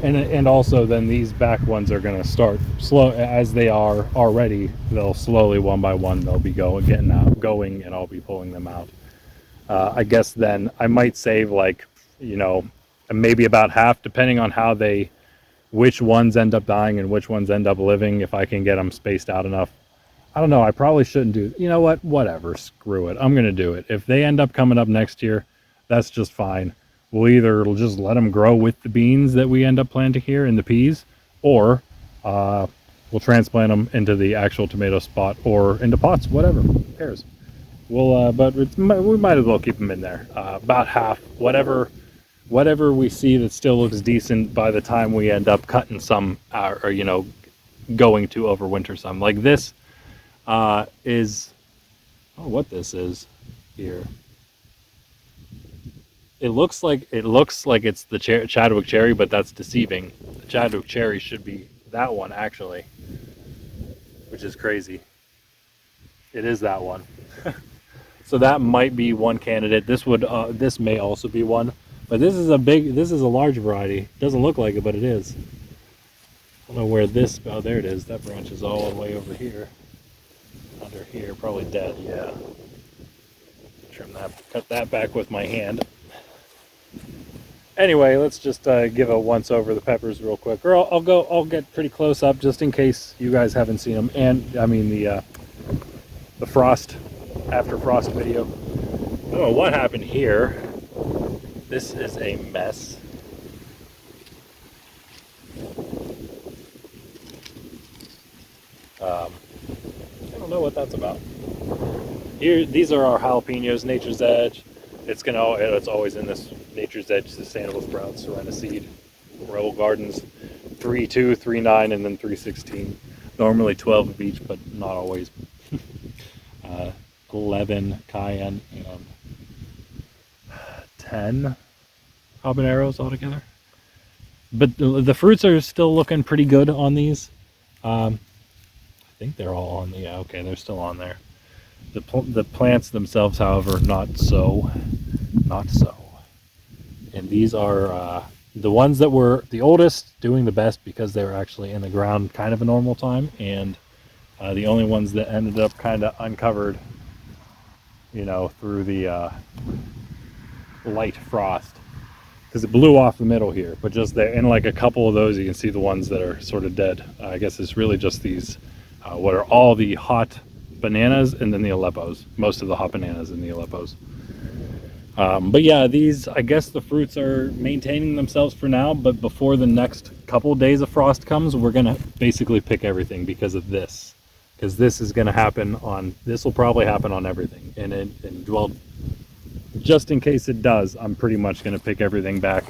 And also then these back ones are going to start slow, as they are already. They'll slowly, one by one, they'll be getting out, going, and I'll be pulling them out. I guess then I might save, like, maybe about half, depending on which ones end up dying and which ones end up living, if I can get them spaced out enough. I don't know. I probably shouldn't do, you know what? Whatever. Screw it. I'm going to do it. If they end up coming up next year, that's just fine. We'll either just let them grow with the beans that we end up planting here and the peas, or we'll transplant them into the actual tomato spot or into pots, whatever. Who cares? But we might as well keep them in there. About half, whatever we see that still looks decent by the time we end up cutting some, or going to overwinter some. Like this is, what this is here. It looks like it's the Chadwick cherry, but that's deceiving. The Chadwick cherry should be that one, actually, which is crazy. It is that one. So that might be one candidate. This may also be one, but this is a large variety. Doesn't look like it, but it is. I don't know where this. Oh, there it is. That branch is all the way over here, under here, probably dead. Yeah. Cut that back with my hand. Anyway, let's just give a once over the peppers real quick, or I'll get pretty close up just in case you guys haven't seen them. And I mean the frost, after frost video. I don't know what happened here. This is a mess. I don't know what that's about. Here, these are our jalapenos, Nature's Edge. It's always in this Nature's Edge Sustainable Sprouts Serena Seed Row Gardens, 3.2, 3.9, and then 3.16. Normally 12 of each, but not always. 11 cayenne and 10 habaneros altogether. But the fruits are still looking pretty good on these. I think they're all on. Yeah, okay, they're still on there. The plants themselves, however, not so. And these are the ones that were the oldest, doing the best because they were actually in the ground kind of a normal time, and the only ones that ended up kind of uncovered, through the light frost, because it blew off the middle here. But just there, in like a couple of those, you can see the ones that are sort of dead. I guess it's really just these, what are all the hot bananas, and then the Aleppos. Most of the hot bananas and the Aleppos. But yeah, these, I guess the fruits are maintaining themselves for now, but before the next couple days of frost comes, we're going to basically pick everything because of this. Because this is going to happen this will probably happen on everything. Well, just in case it does, I'm pretty much going to pick everything back.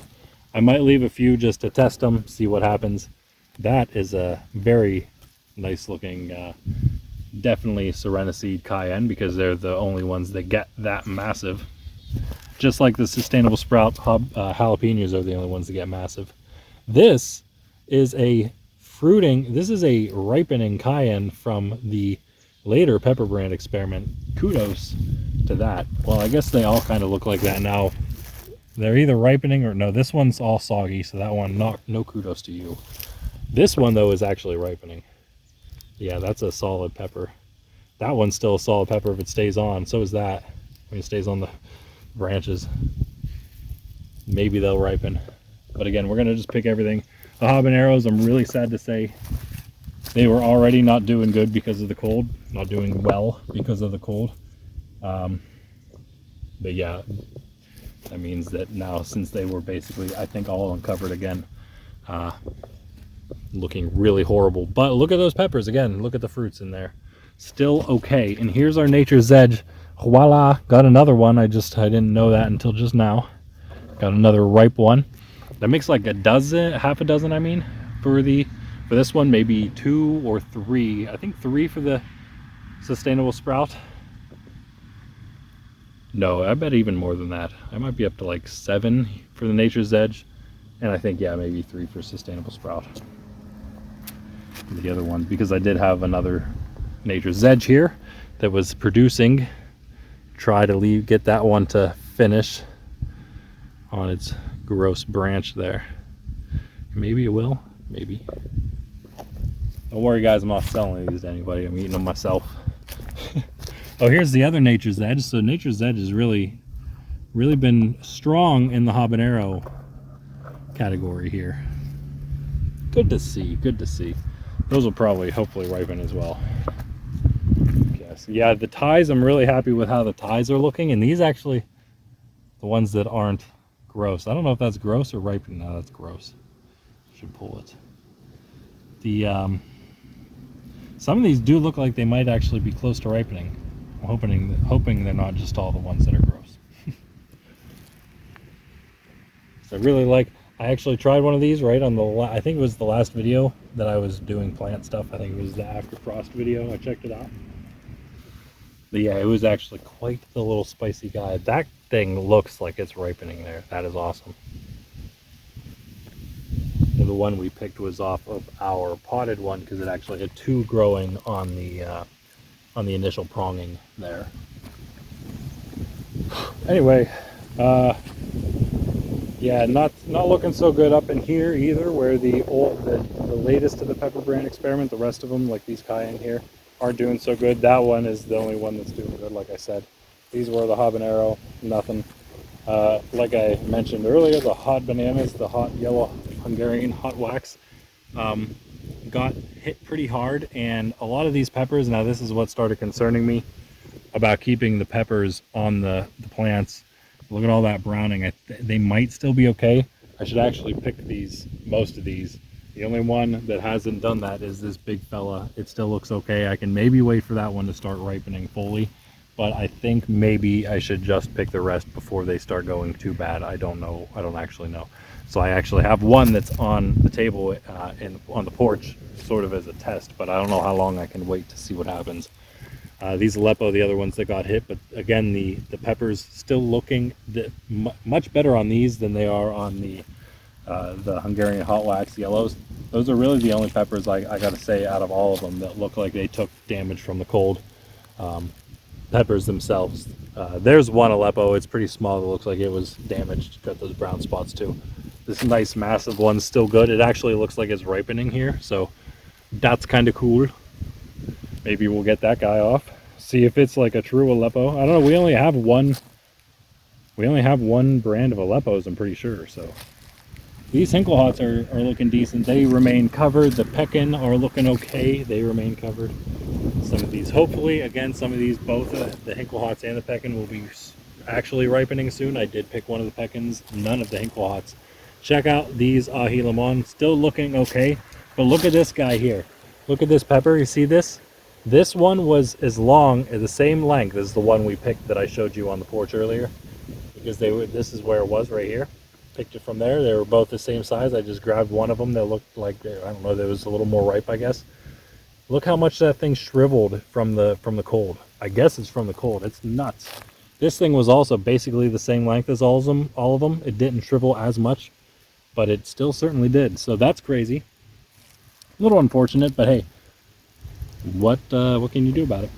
I might leave a few just to test them, see what happens. That is a very nice looking, definitely Serena Seed Cayenne, because they're the only ones that get that massive. Just like the Sustainable Sprout jalapenos are the only ones that get massive. This is a ripening cayenne from the later pepper brand experiment. Kudos to that. Well, I guess they all kind of look like that now. They're either ripening or no. This one's all soggy, so that one, no kudos to you. This one though is actually ripening. Yeah, that's a solid pepper. That one's still a solid pepper if it stays on. So is that. When it stays on the branches, maybe they'll ripen. But again, we're gonna just pick everything. The habaneros, I'm really sad to say, they were already not doing good because of the cold, not doing well because of the cold. But yeah, that means that now, since they were basically, I think, all uncovered again, looking really horrible. But look at those peppers again. Look at the fruits in there. Still okay. And here's our Nature's Edge. Voila, got another one. I didn't know that until just now. Got another ripe one. That makes like a dozen, half a dozen, I mean, for this one, maybe 2 or 3. I think 3 for the sustainable sprout. No, I bet even more than that. I might be up to like 7 for the Nature's Edge. And I think, yeah, maybe 3 for sustainable sprout. The other ones, because I did have another Nature's Edge here that was producing. Try to get that one to finish on its gross branch there. Maybe it will, maybe. Don't worry guys, I'm not selling these to anybody. I'm eating them myself. Oh, here's the other Nature's Edge. So Nature's Edge has really been strong in the habanero category here. Good to see, good to see. Those will probably hopefully ripen as well. Yes, yeah, the ties, I'm really happy with how the ties are looking, and these actually, the ones that aren't gross. I don't know if that's gross or ripening. No, that's gross. Should pull it. The some of these do look like they might actually be close to ripening. I'm hoping they're not just all the ones that are gross. So I really like. I actually tried one of these right on the. I think it was the last video that I was doing plant stuff. I think it was the after frost video. I checked it out. But yeah, it was actually quite the little spicy guy. That thing looks like it's ripening there. That is awesome. And the one we picked was off of our potted one because it actually had 2 growing on the initial pronging there. Anyway, yeah, not looking so good up in here either, where the latest of the pepper brand experiment, the rest of them, like these cayenne here, aren't doing so good. That one is the only one that's doing good, like I said. These were the habanero, nothing. Like I mentioned earlier, the hot bananas, the hot yellow Hungarian hot wax, got hit pretty hard, and a lot of these peppers, now this is what started concerning me about keeping the peppers on the plants. Look at all that browning. They might still be okay. I should actually pick most of these. The only one that hasn't done that is this big fella. It still looks okay. I can maybe wait for that one to start ripening fully, but I think maybe I should just pick the rest before they start going too bad. I don't know. I don't actually know. So I actually have one that's on the table on the porch, sort of as a test, but I don't know how long I can wait to see what happens. These Aleppo, the other ones that got hit, but again, the peppers still looking much better on these than they are on the Hungarian hot wax yellows. Those are really the only peppers I gotta say out of all of them that look like they took damage from the cold. Peppers themselves. There's one Aleppo, it's pretty small, it looks like it was damaged, got those brown spots too. This nice massive one's still good. It actually looks like it's ripening here, so that's kind of cool. Maybe we'll get that guy off. See if it's like a true Aleppo. I don't know, we only have one brand of Aleppos, I'm pretty sure, so. These Hinklehots are looking decent. They remain covered. The Pekin are looking okay. They remain covered. Some of these, hopefully, again, some of these, both the Hinklehots and the Pekin will be actually ripening soon. I did pick one of the Pekins, none of the Hinklehots. Check out these Ahi Limon, still looking okay. But look at this guy here. Look at this pepper, you see this? This one was as long, the same length as the one we picked that I showed you on the porch earlier. Because this is where it was, right here. Picked it from there. They were both the same size. I just grabbed one of them that looked like, I don't know, that was a little more ripe, I guess. Look how much that thing shriveled from the cold. I guess it's from the cold. It's nuts. This thing was also basically the same length as all of them. It didn't shrivel as much, but it still certainly did. So that's crazy. A little unfortunate, but hey, what can you do about it?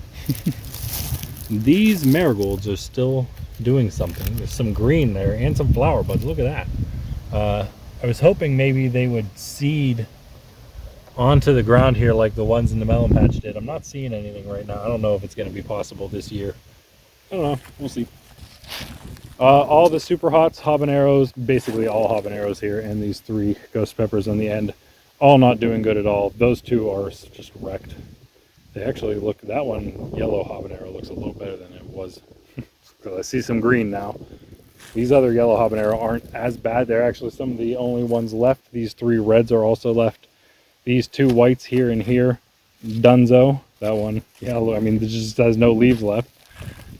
These marigolds are still doing something. There's some green there and some flower buds. Look at that. I was hoping maybe they would seed onto the ground here like the ones in the melon patch did. I'm not seeing anything right now. I don't know if it's going to be possible this year. I don't know. We'll see. All the super hots, habaneros, basically all habaneros here, and these 3 ghost peppers on the end, all not doing good at all. Those 2 are just wrecked. They actually look, that one, yellow habanero, looks a little better than it was. So I see some green now. These other yellow habanero aren't as bad. They're actually some of the only ones left. These 3 reds are also left. These two whites here and here, dunzo. That one, yeah, I mean, it just has no leaves left.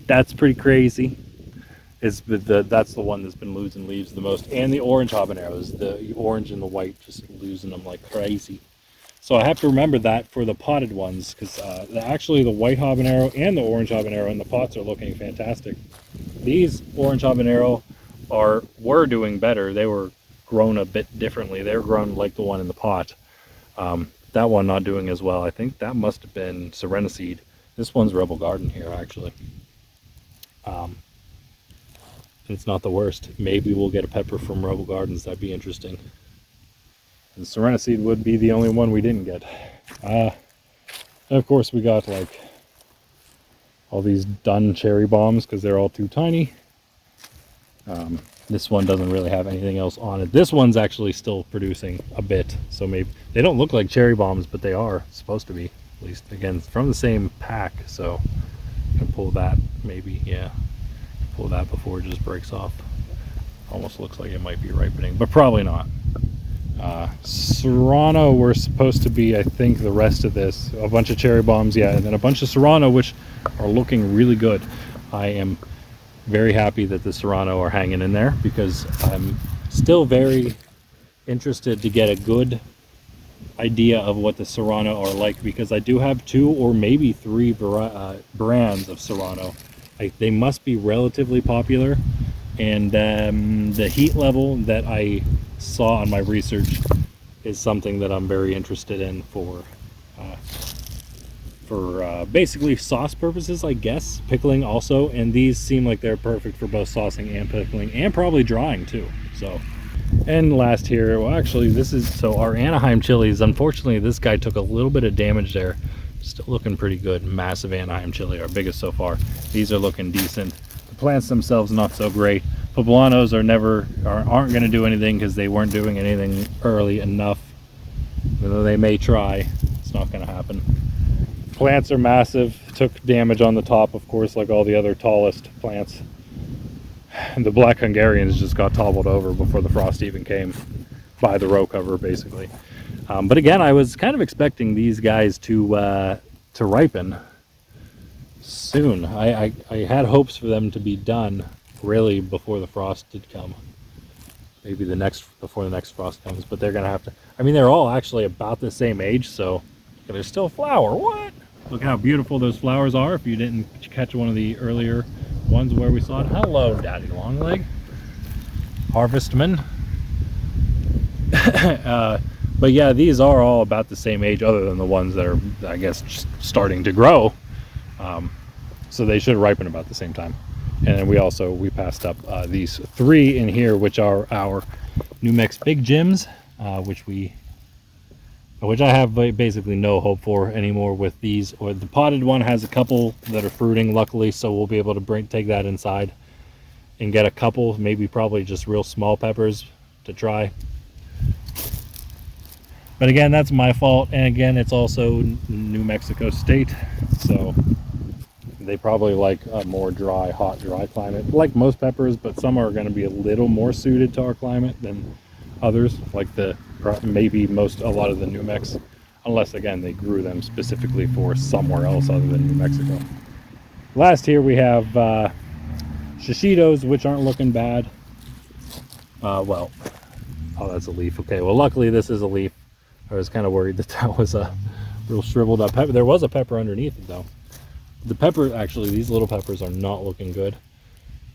That's pretty crazy. That's the one that's been losing leaves the most. And the orange habaneros, the orange and the white, just losing them like crazy. So I have to remember that for the potted ones, because actually the white habanero and the orange habanero in the pots are looking fantastic. These orange habanero were doing better. They were grown a bit differently. They were grown like the one in the pot. That one not doing as well. I think that must have been Serenaseed. This one's Rebel Garden here, actually. It's not the worst. Maybe we'll get a pepper from Rebel Gardens. That'd be interesting. And Serenaseed would be the only one we didn't get. And of course, we got like all these done cherry bombs because they're all too tiny. This one doesn't really have anything else on it. This one's actually still producing a bit, so maybe they don't look like cherry bombs, but they are supposed to be, at least. Again, from the same pack, so I can pull that maybe. Yeah, pull that before it just breaks off. Almost looks like it might be ripening, but probably not. Serrano were supposed to be, I think, the rest of this. A bunch of cherry bombs, yeah, and then a bunch of Serrano, which are looking really good. I am very happy that the Serrano are hanging in there, because I'm still very interested to get a good idea of what the Serrano are like, because I do have 2 or maybe 3 brands of Serrano. They must be relatively popular, and the heat level that I saw on my research is something that I'm very interested in for basically sauce purposes, I guess. Pickling also, and these seem like they're perfect for both saucing and pickling, and probably drying too. So, and last here, well, actually this is, so our Anaheim chilies, unfortunately this guy took a little bit of damage there. Still looking pretty good. Massive Anaheim chili, our biggest so far. These are looking decent. The plants themselves not so great. Poblanos aren't going to do anything because they weren't doing anything early enough. Though they may try, it's not going to happen. Plants are massive. Took damage on the top, of course, like all the other tallest plants. And the black Hungarians just got toppled over before the frost even came, by the row cover, basically. But again, I was kind of expecting these guys to ripen soon. I had hopes for them to be done really before the frost did come. Maybe before the next frost comes, but they're gonna have to. I mean, they're all actually about the same age, so there's still flower. What? Look how beautiful those flowers are. If you didn't catch one of the earlier ones where we saw it. Hello, Daddy Longleg. Harvestman. But yeah, these are all about the same age, other than the ones that are, I guess, just starting to grow. So they should ripen about the same time. And then we passed up these 3 in here, which are our New Mex Big Jims, which I have basically no hope for anymore with these. Or the potted one has a couple that are fruiting, luckily, so we'll be able to take that inside and get a couple, maybe probably just real small peppers to try. But again, that's my fault, and again, it's also New Mexico State, so they probably like a more dry climate, like most peppers, but some are going to be a little more suited to our climate than others, like maybe a lot of the New Mex, unless again they grew them specifically for somewhere else other than New Mexico. Last here we have shishitos, which aren't looking bad. Oh, that's a leaf. Okay, well, luckily this is a leaf. I was kind of worried that was a real shriveled up pepper. There was a pepper underneath it though. The pepper, actually, these little peppers are not looking good.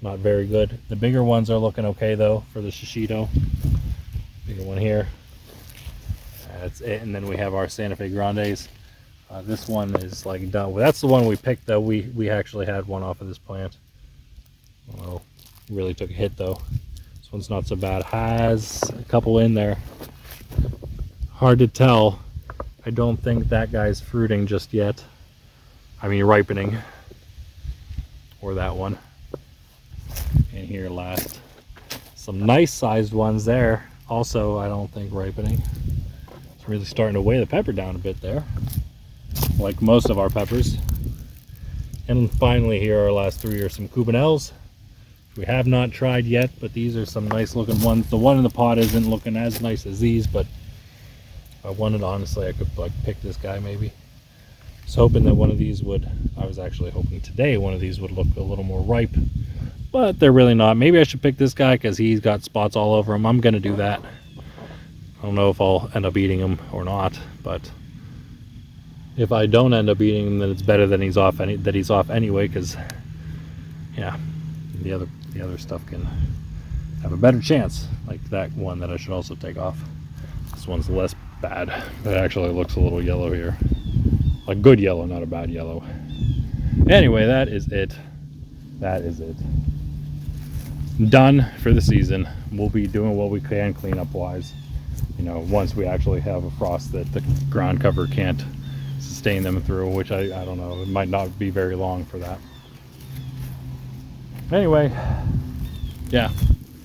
Not very good. The bigger ones are looking okay though for the shishito. Bigger one here. That's it. And then we have our Santa Fe Grandes. This one is like done. That's the one we picked though. We actually had one off of this plant. Well, really took a hit though. This one's not so bad. Has a couple in there. Hard to tell. I don't think that guy's fruiting just yet. I mean, ripening. Or that one. And here last. Some nice sized ones there. Also, I don't think ripening. It's really starting to weigh the pepper down a bit there. Like most of our peppers. And finally here, our last 3 are some Cubanelles. We have not tried yet, but these are some nice looking ones. The one in the pot isn't looking as nice as these, but I wanted, honestly, I could like pick this guy maybe. I was hoping that one of these would, I was actually hoping today one of these would look a little more ripe, but they're really not. Maybe I should pick this guy because he's got spots all over him. I'm going to do that. I don't know if I'll end up eating him or not, but if I don't end up eating him, then it's better than he's off anyway, because yeah, the other stuff can have a better chance, like that one that I should also take off. This one's less bad, but it actually looks a little yellow here. A good yellow, not a bad yellow. Anyway, that is it. That is it. Done for the season. We'll be doing what we can cleanup wise. You know, once we actually have a frost that the ground cover can't sustain them through, which I don't know, it might not be very long for that. Anyway, yeah,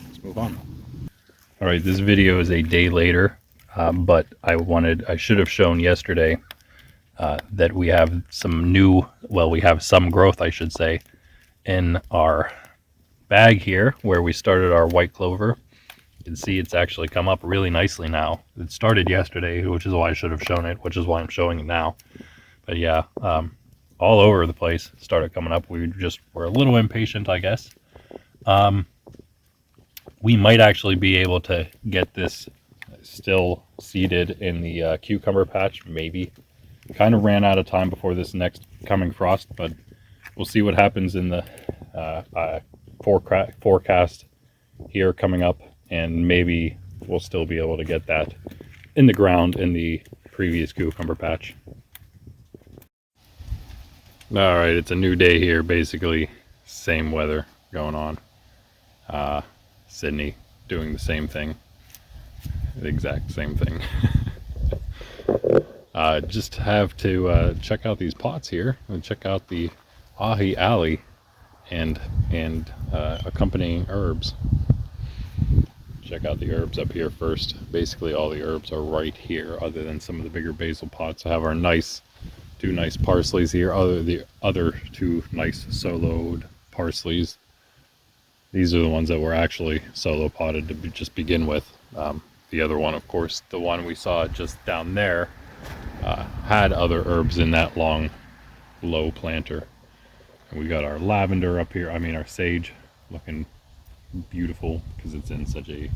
let's move on. All right, this video is a day later, but I should have shown yesterday that we have some we have some growth, I should say, in our bag here where we started our white clover. You can see it's actually come up really nicely now. It started yesterday, which is why I should have shown it, which is why I'm showing it now. But yeah, all over the place started coming up. We just were a little impatient, I guess. We might actually be able to get this still seeded in the cucumber patch, maybe. Kind of ran out of time before this next coming frost, but we'll see what happens in the forecast here coming up, and maybe we'll still be able to get that in the ground in the previous cucumber patch. All right, it's a new day here, basically same weather going on. Sydney doing the same thing, the exact same thing. Just have to check out these pots here and check out the ahi alley and accompanying herbs. Check out the herbs up here first. Basically all the herbs are right here, other than some of the bigger basil pots. I have our two nice parsleys here, the other two nice soloed parsleys. These are the ones that were actually solo potted to just begin with. The other one, of course, the one we saw just down there, had other herbs in that long, low planter. And we got our lavender up here, our sage, looking beautiful because it's in such a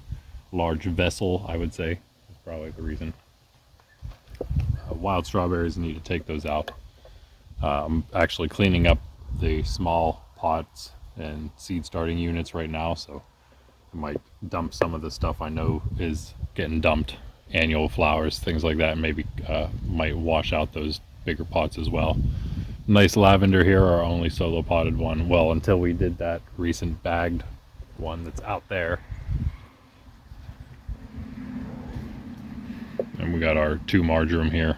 large vessel, I would say. That's probably the reason. Wild strawberries, need to take those out. I'm actually cleaning up the small pots and seed starting units right now, so I might dump some of the stuff I know is getting dumped, annual flowers, things like that, and maybe might wash out those bigger pots as well. Nice lavender here, our only solo potted one, well, until we did that recent bagged one that's out there. And we got our two marjoram here,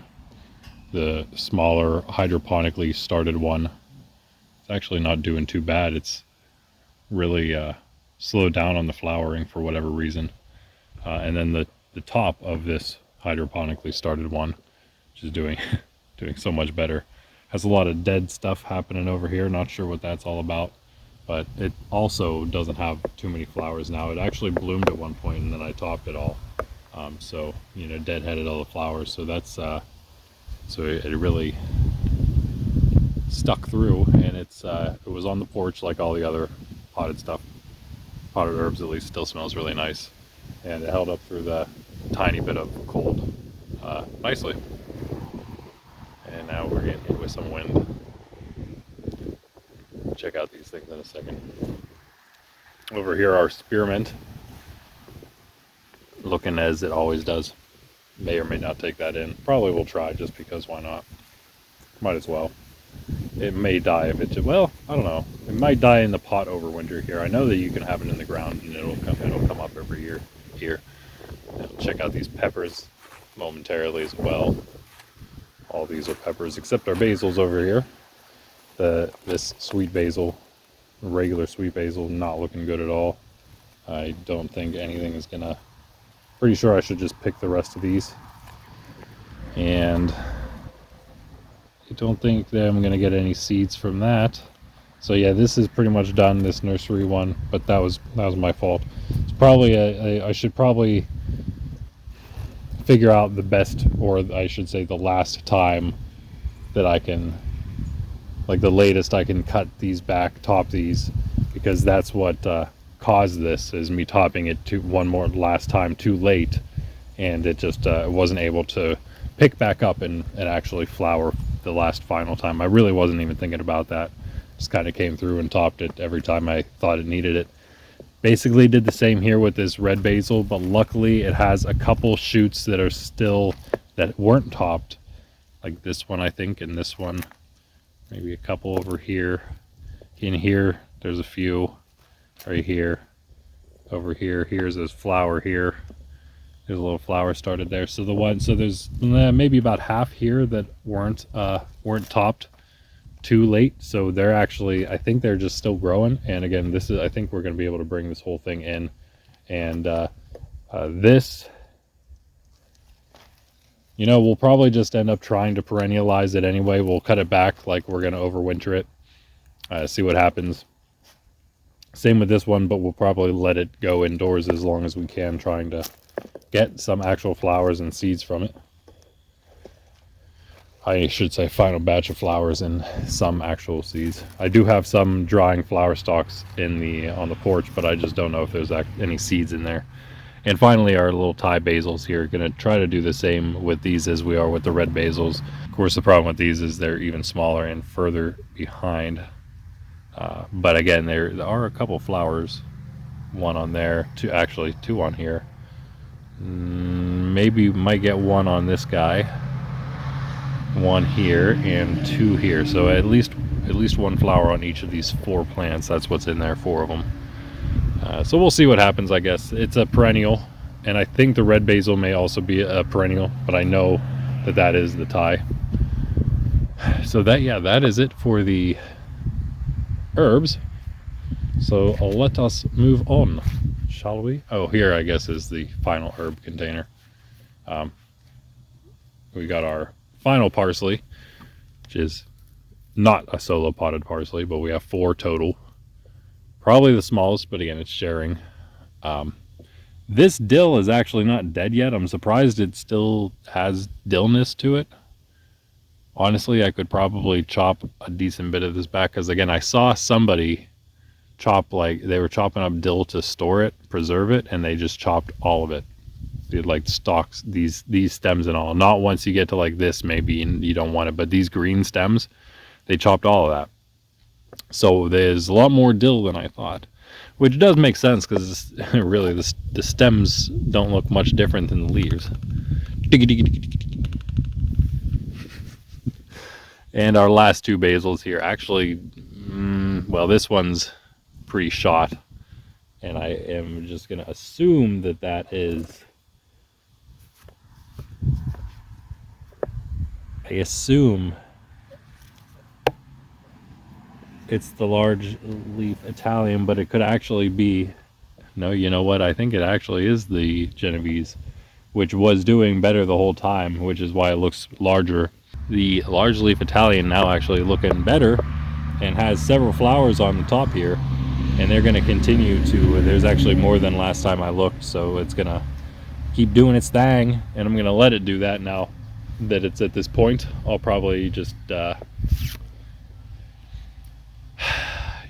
the smaller hydroponically started one. It's actually not doing too bad. It's really slowed down on the flowering for whatever reason. And then the top of this hydroponically started one, which is doing so much better. Has a lot of dead stuff happening over here. Not sure what that's all about, but it also doesn't have too many flowers now. It actually bloomed at one point, and then I topped it all. So, deadheaded all the flowers. So that's so it really stuck through, and it was on the porch like all the other potted stuff. Potted herbs, at least, still smells really nice, and it held up through the tiny bit of cold nicely. And now we're getting hit with some wind. Check out these things in a second. Over here, our spearmint, looking as it always does. May or may not take that in. Probably will try, just because why not? Might as well. It may die if it, well, I don't know. It might die in the pot over winter here. I know that you can have it in the ground and it'll come up every year here. Check out these peppers momentarily as well. All these are peppers except our basils over here. This sweet basil, regular sweet basil, not looking good at all. I don't think anything is gonna, pretty sure I should just pick the rest of these. And I don't think that I'm gonna get any seeds from that. So yeah, this is pretty much done, this nursery one, but that was my fault. It's probably I should probably figure out the best, or I should say the last time that I can, like the latest I can cut these back, top these, because that's what caused this, is me topping it to one more last time too late, and it just wasn't able to pick back up and actually flower the last final time. I really wasn't even thinking about that. Just kind of came through and topped it every time I thought it needed it. Basically did the same here with this red basil, but luckily it has a couple shoots that are still, that weren't topped, like this one I think, and this one, maybe a couple over here. In here there's a few right here, over here. Here's this flower here. There's a little flower started there. So there's maybe about half here that weren't topped too late. So they're actually, I think they're just still growing. And again, this is, I think we're going to be able to bring this whole thing in. And this, you know, we'll probably just end up trying to perennialize it anyway. We'll cut it back like we're going to overwinter it, see what happens. Same with this one, but we'll probably let it go indoors as long as we can, trying to get some actual flowers and seeds from it. I should say final batch of flowers and some actual seeds. I do have some drying flower stalks on the porch, but I just don't know if there's any seeds in there. And finally, our little Thai basils here. Going to try to do the same with these as we are with the red basils. Of course, the problem with these is they're even smaller and further behind. But again, there are a couple flowers. One on there, two on here. Maybe might get one on this guy, one here, and two here. So at least one flower on each of these 4 plants. That's what's in there, 4 of them. So we'll see what happens. I guess it's a perennial, and I think the red basil may also be a perennial, but I know that is the Thai. So that is it for the herbs. So let us move on, shall we? Oh, here I guess is the final herb container. We got our final parsley, which is not a solo potted parsley, but we have 4 total. Probably the smallest, but again, it's sharing. This dill is actually not dead yet. I'm surprised it still has dillness to it. Honestly, I could probably chop a decent bit of this back, because again, I saw somebody chop, like they were chopping up dill to store it, preserve it, and they just chopped all of it. They had like stalks, these stems and all. Not once you get to like this maybe and you don't want it, but these green stems, they chopped all of that. So there's a lot more dill than I thought, which does make sense, because really the stems don't look much different than the leaves. And our last 2 basils here, actually, well, this one's pretty shot, and I am just going to assume that is, I assume it's the large leaf Italian, but it could actually be, no, you know what, I think it actually is the Genovese, which was doing better the whole time, which is why it looks larger. The large leaf Italian now actually looking better and has several flowers on the top here, and they're going to continue to, there's actually more than last time I looked, so it's going to keep doing its thing, and I'm going to let it do that now that it's at this point. I'll probably just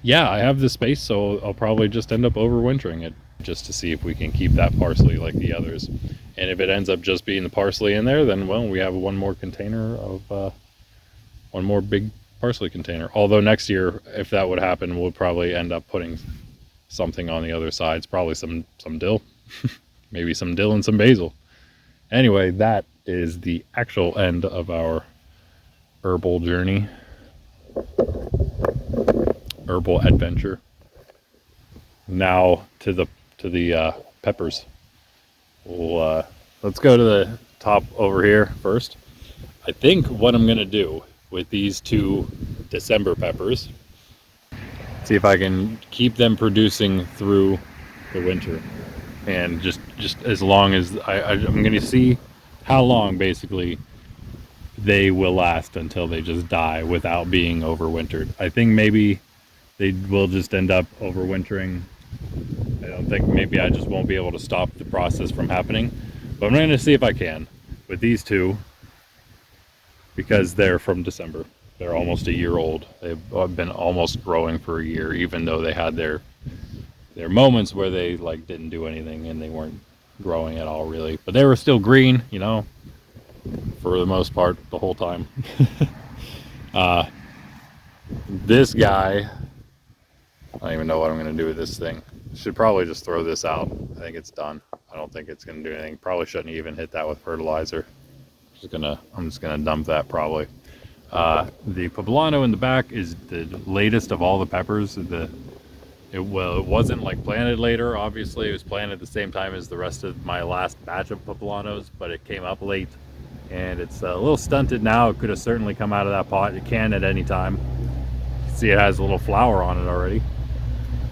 yeah, I have the space, so I'll probably just end up overwintering it, just to see if we can keep that parsley like the others. And if it ends up just being the parsley in there, then, well, we have one more container of one more big parsley container. Although next year, if that would happen, we'll probably end up putting something on the other sides, probably some dill. Maybe some dill and some basil. Anyway, that is the actual end of our herbal journey, herbal adventure. Now to the peppers. We'll let's go to the top over here first. I think what I'm gonna do with these 2 December peppers, see if I can keep them producing through the winter, and just as long as I'm gonna see how long basically they will last until they just die without being overwintered. I think maybe they will just end up overwintering. I don't think, maybe I just won't be able to stop the process from happening, But I'm going to see if I can with these two, because they're from December. They're almost a year old. They've been almost growing for a year, even though they had their moments where they like didn't do anything and they weren't growing at all really. But they were still green, you know, for the most part the whole time. This guy, I don't even know what I'm going to do with this thing. Should probably just throw this out. I think it's done. I don't think it's going to do anything. Probably shouldn't even hit that with fertilizer. I'm just gonna dump that probably. The poblano in the back is the latest of all the peppers. It wasn't like planted later. Obviously, it was planted at the same time as the rest of my last batch of poblanos, but it came up late, and it's a little stunted now. It could have certainly come out of that pot. It can at any time. See, it has a little flower on it already.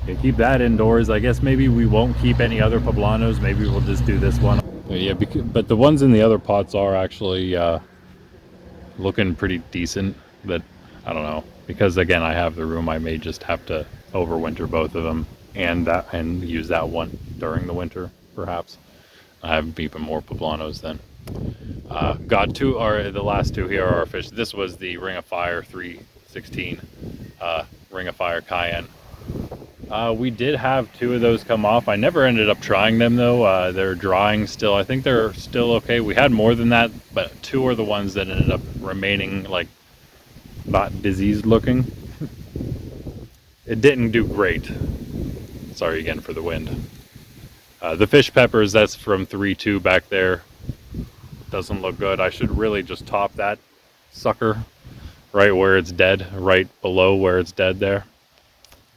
You keep that indoors. I guess maybe we won't keep any other poblanos. Maybe we'll just do this one. Yeah, but the ones in the other pots are actually looking pretty decent. But I don't know, because again, I have the room. I may just have to overwinter both of them and use that one during the winter, perhaps. I have even more poblanos then. Got two, or the last two here are our fish. This was the Ring of Fire 316 Ring of Fire Cayenne. We did have two of those come off. I never ended up trying them though. They're drying still. I think they're still okay. We had more than that, but two are the ones that ended up remaining like not diseased looking. It didn't do great. Sorry again for the wind. The fish peppers, that's from 3-2 back there. Doesn't look good. I should really just top that sucker right where it's dead, right below where it's dead there.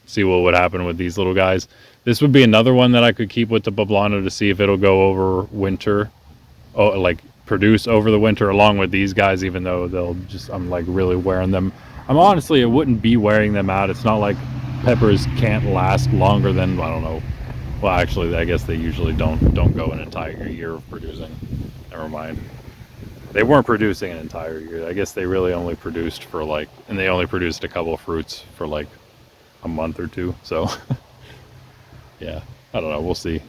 See what would happen with these little guys. This would be another one that I could keep with the poblano to see if it'll go over winter. Oh, like produce over the winter along with these guys, even though I'm like really wearing them. Honestly, it wouldn't be wearing them out. It's not like peppers can't last longer than, I don't know. Well, actually, I guess they usually don't go an entire year of producing. Never mind. They weren't producing an entire year. I guess they really only produced for and they only produced a couple of fruits for like a month or two. So yeah, I don't know, we'll see.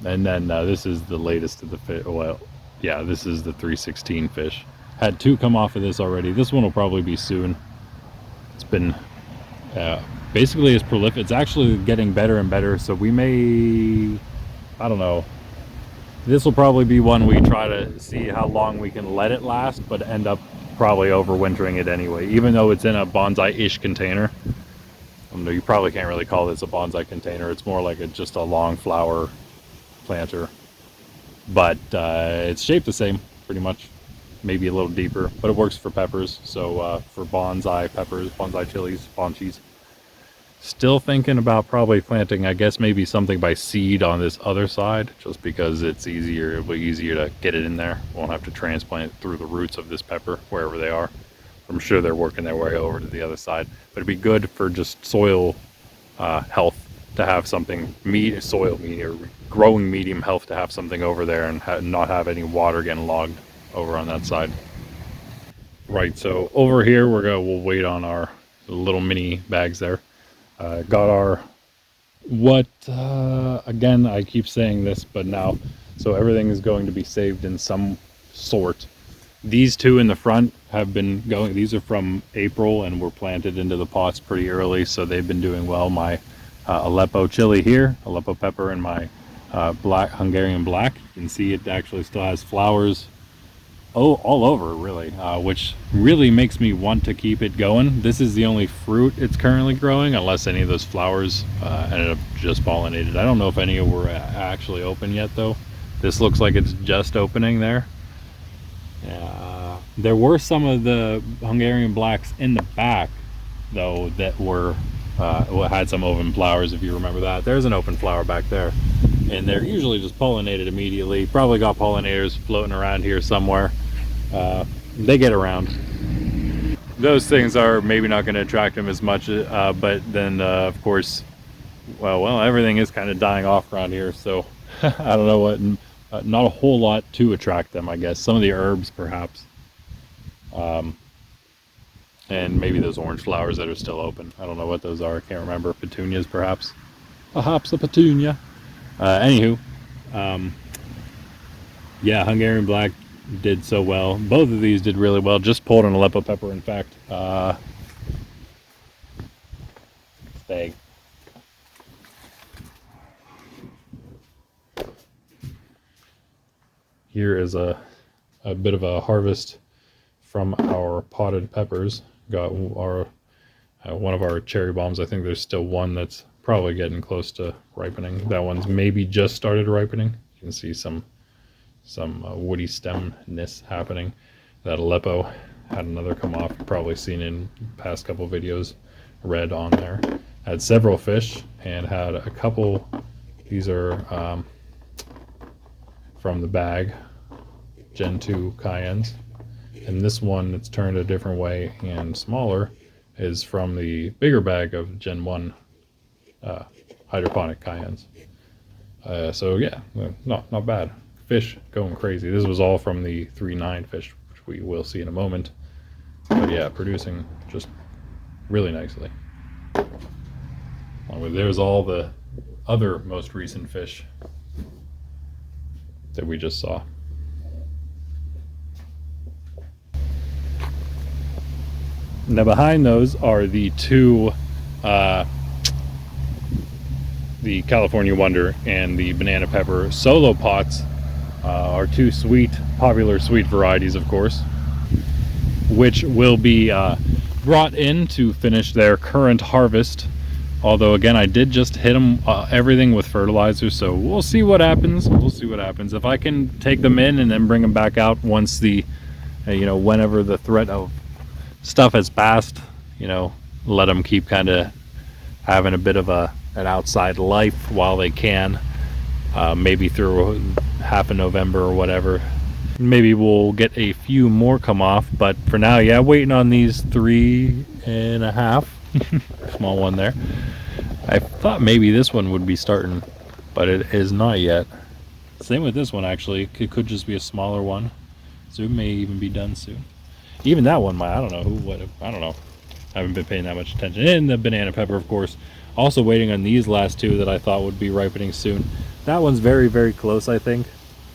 And then this is the latest of the fish. Well, yeah, this is the 316 fish. Had two come off of this already. This one will probably be soon. It's been basically as prolific. It's actually getting better and better, so we may, I don't know, this will probably be one we try to see how long we can let it last, but end up probably overwintering it anyway, even though it's in a bonsai-ish container. You probably can't really call this a bonsai container. It's more like just a long flower planter. But it's shaped the same, pretty much. Maybe a little deeper, but it works for peppers. So for bonsai peppers, bonsai chilies, bonchis. Still thinking about probably planting, I guess, maybe something by seed on this other side, just because it's easier. It'll be easier to get it in there. Won't have to transplant it through the roots of this pepper, wherever they are. I'm sure they're working their way over to the other side, but it'd be good for just soil health to have something, soil medium, or growing medium health to have something over there and not have any water getting logged over on that side. Right, so over here we'll wait on our little mini bags there. Got our again, I keep saying this, but now, so everything is going to be saved in some sort. These two in the front have been going, these are from April and were planted into the pots pretty early, so they've been doing well. My Aleppo chili here, Aleppo pepper, and my black Hungarian black. You can see it actually still has flowers all over, really, which really makes me want to keep it going. This is the only fruit it's currently growing, unless any of those flowers ended up just pollinated. I don't know if any were actually open yet, though. This looks like it's just opening there. There were some of the Hungarian blacks in the back, though, that were had some open flowers, if you remember that. There's an open flower back there, and they're usually just pollinated immediately. Probably got pollinators floating around here somewhere. They get around. Those things are maybe not going to attract them as much, but then of course, well, everything is kind of dying off around here, so I don't know what. Not a whole lot to attract them, I guess. Some of the herbs, perhaps. And maybe those orange flowers that are still open. I don't know what those are. I can't remember. Petunias, perhaps. Perhaps a petunia. Anywho. Yeah, Hungarian Black did so well. Both of these did really well. Just pulled an Aleppo pepper, in fact. Stag. Here is a bit of a harvest from our potted peppers. Got our one of our cherry bombs. I think there's still one that's probably getting close to ripening. That one's maybe just started ripening. You can see some woody stemness happening. That Aleppo had another come off. You've probably seen in past couple videos, red on there. Had several fish and had a couple. These are from the bag, Gen 2 cayennes. And this one that's turned a different way and smaller is from the bigger bag of Gen 1 hydroponic cayennes. So yeah, not bad. Fish going crazy. This was all from the 3.9 fish, which we will see in a moment. But yeah, producing just really nicely. There's all the other most recent fish that we just saw. Now behind those are the two, the California Wonder and the Banana Pepper solo pots, are two popular sweet varieties, of course, which will be brought in to finish their current harvest. Although again, I did just hit them everything with fertilizer, so we'll see what happens. We'll see what happens. If I can take them in and then bring them back out once the, whenever the threat of stuff has passed, let them keep kind of having a bit of an outside life while they can, maybe through half of November or whatever. Maybe we'll get a few more come off, but for now, yeah, waiting on these 3.5. Small one there. I thought maybe this one would be starting, but it is not yet. Same with this one, actually. It could just be a smaller one, so it may even be done soon. Even that one might, I don't know. I haven't been paying that much attention. And the Banana Pepper, of course. Also waiting on these last two that I thought would be ripening soon. That one's very, very close, I think.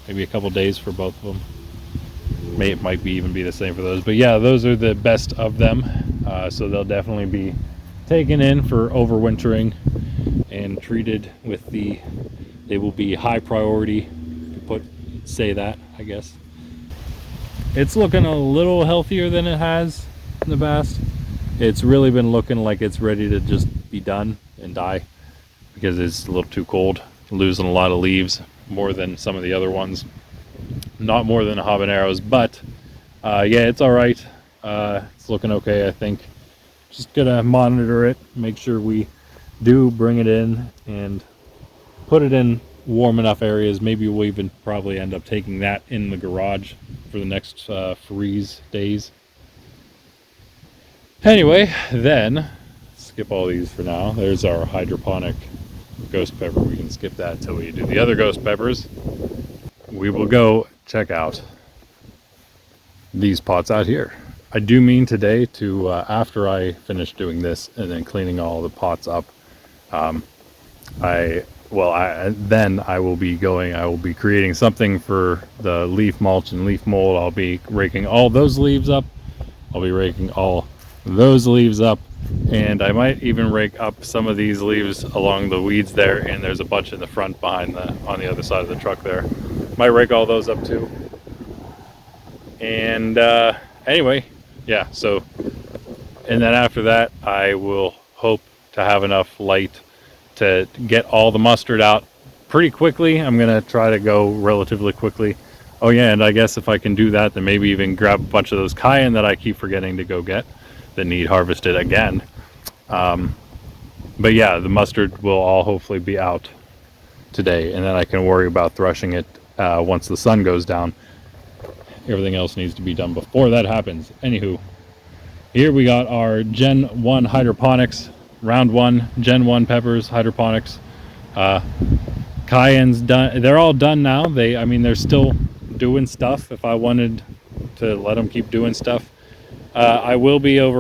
Maybe a couple days for both of them. It might even be the same for those. But yeah, those are the best of them. So they'll definitely be taken in for overwintering and treated with they will be high priority, to say that, I guess. It's looking a little healthier than it has in the past. It's really been looking like it's ready to just be done and die because it's a little too cold, losing a lot of leaves, more than some of the other ones. Not more than the habaneros, but yeah, it's all right. It's looking okay, I think. Just gonna monitor it, make sure we do bring it in and put it in warm enough areas. Maybe we'll even probably end up taking that in the garage for the next freeze days. Anyway, then skip all these for now. There's our hydroponic ghost pepper. We can skip that till we do the other ghost peppers. We will go check out these pots out here. I do mean today to, after I finish doing this and then cleaning all the pots up, I will be creating something for the leaf mulch and leaf mold. I'll be raking all those leaves up. I'll be raking all those leaves up, and I might even rake up some of these leaves along the weeds there, and there's a bunch in the front on the other side of the truck there. Might rake all those up too. And anyway, yeah, so, and then after that, I will hope to have enough light to get all the mustard out pretty quickly. I'm gonna try to go relatively quickly. Oh yeah, and I guess if I can do that, then maybe even grab a bunch of those cayenne that I keep forgetting to go get that need harvested again. But yeah, the mustard will all hopefully be out today, and then I can worry about threshing it once the sun goes down. Everything else needs to be done before that happens. Anywho, here we got our Gen 1 hydroponics, round 1, Gen 1 peppers, hydroponics. Cayenne's done. They're all done now. They're still doing stuff. If I wanted to let them keep doing stuff, I will be trying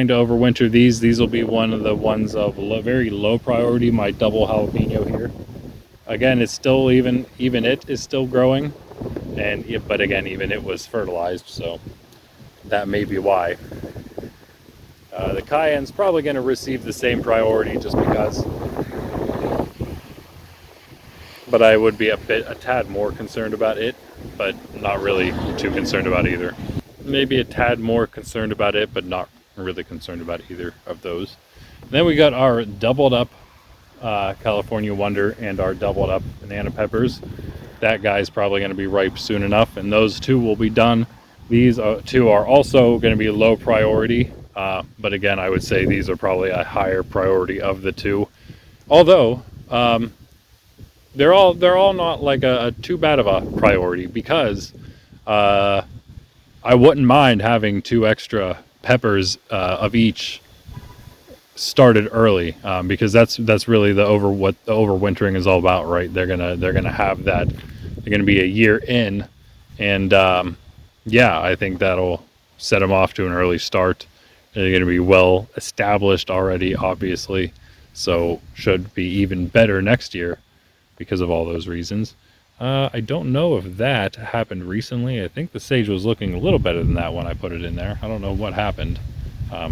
to overwinter these. These will be one of the ones of very low priority, my double jalapeno here. Again, it's still, even it is still growing. but again, even it was fertilized, so that may be why. The cayenne's probably going to receive the same priority just because, but I would be a tad more concerned about it, but not really too concerned about either. Maybe a tad more concerned about it, but not really concerned about either of those. And then we got our doubled up California Wonder and our doubled up banana peppers. That guy's probably going to be ripe soon enough, and those two will be done. These two are also going to be low priority, but again, I would say these are probably a higher priority of the two. Although they're all not like a too bad of a priority, because I wouldn't mind having 2 extra peppers of each started early, because that's really what the overwintering is all about, right? They're gonna have that. They're gonna be a year in, and yeah, I think that'll set them off to an early start. They're gonna be well established already, obviously, so should be even better next year because of all those reasons. I don't know if that happened recently. I think the sage was looking a little better than that when I put it in there. I don't know what happened. I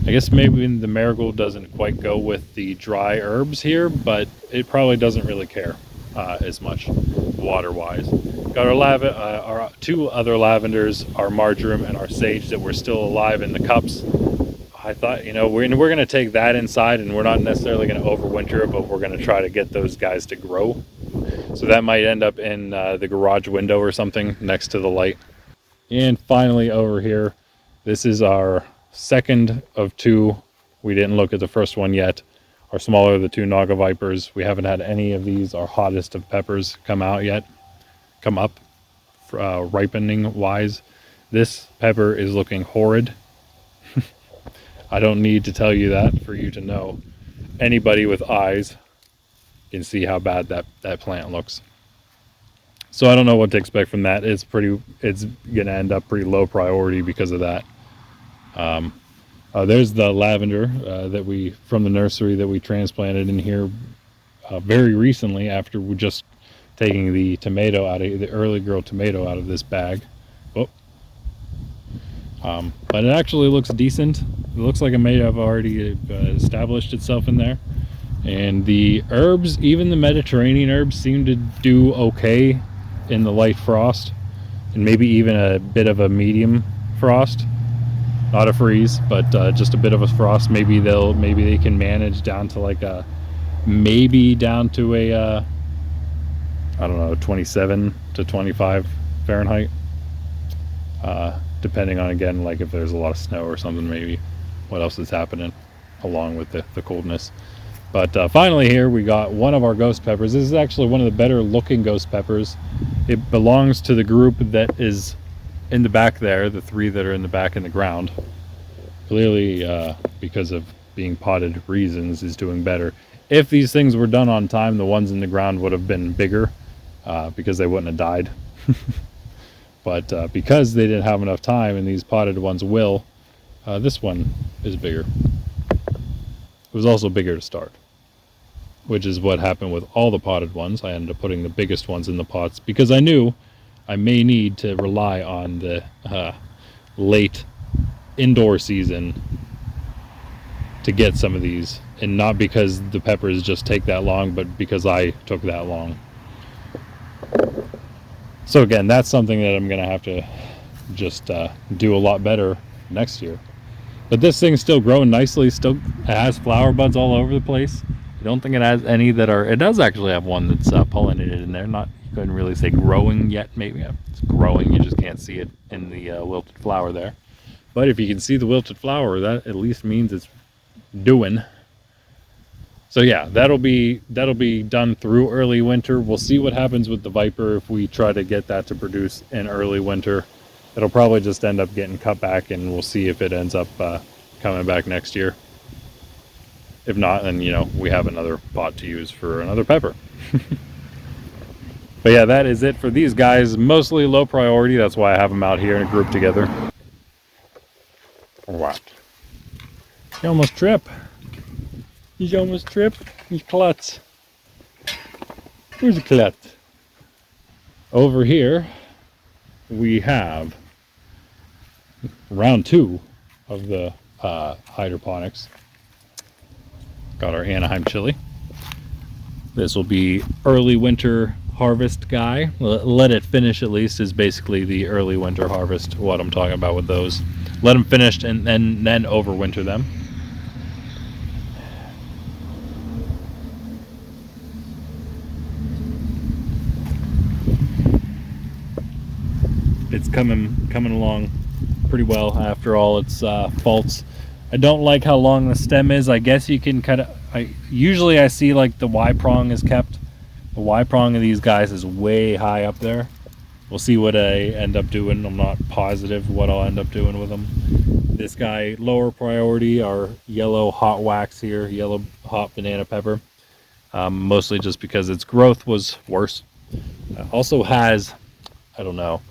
guess maybe the marigold doesn't quite go with the dry herbs here, but it probably doesn't really care as much water-wise. Got our 2 other lavenders, our marjoram and our sage, that were still alive in the cups. I thought, we're going to take that inside, and we're not necessarily going to overwinter it, but we're going to try to get those guys to grow. So that might end up in the garage window or something next to the light. And finally over here, this is our second of 2. We didn't look at the first one yet. Our smaller, the 2 Naga Vipers. We haven't had any of these, our hottest of peppers, come up ripening wise. This pepper is looking horrid. I don't need to tell you that for you to know. Anybody with eyes can see how bad that plant looks. So I don't know what to expect from that. It's gonna end up pretty low priority because of that. There's the lavender from the nursery that we transplanted in here very recently, after we just taking the early girl tomato out of this bag. But it actually looks decent. It looks like it may have already established itself in there. And the herbs, even the Mediterranean herbs, seem to do okay in the light frost, and maybe even a bit of a medium frost. Not a freeze, but just a bit of a frost. Maybe they can manage down to like a I don't know, 27 to 25 Fahrenheit. Depending on, again, like if there's a lot of snow or something, maybe what else is happening along with the coldness. But finally here we got one of our ghost peppers. This is actually one of the better looking ghost peppers. It belongs to the group that is in the back there, the 3 that are in the back in the ground. Clearly, because of being potted reasons, is doing better. If these things were done on time, the ones in the ground would have been bigger, because they wouldn't have died. But because they didn't have enough time, and these potted ones will, this one is bigger. It was also bigger to start, which is what happened with all the potted ones. I ended up putting the biggest ones in the pots because I knew I may need to rely on the late indoor season to get some of these, and not because the peppers just take that long, but because I took that long. So again, that's something that I'm going to have to just do a lot better next year. But this thing's still growing nicely. Still has flower buds all over the place. I don't think it has any that are... It does actually have one that's pollinated in there. You couldn't really say growing yet. Maybe it's growing. You just can't see it in the wilted flower there. But if you can see the wilted flower, that at least means it's doing. So yeah, that'll be done through early winter. We'll see what happens with the Viper if we try to get that to produce in early winter. It'll probably just end up getting cut back, and we'll see if it ends up coming back next year. If not, then we have another pot to use for another pepper. But yeah, that is it for these guys. Mostly low priority. That's why I have them out here in a group together. What? You almost trip. You almost trip. You klutz. Where's the klutz? Over here, we have round 2 of the hydroponics. Got our Anaheim chili. This will be early winter harvest guy. Let it finish at least is basically the early winter harvest, what I'm talking about with those. Let them finish and then overwinter them. It's coming along pretty well after all its faults. I don't like how long the stem is. I guess you can kind of, usually I see like the Y prong is kept. The Y prong of these guys is way high up there. We'll see what I end up doing. I'm not positive what I'll end up doing with them. This guy, lower priority, our yellow hot wax here, yellow hot banana pepper. Mostly just because its growth was worse. Also has, I don't know,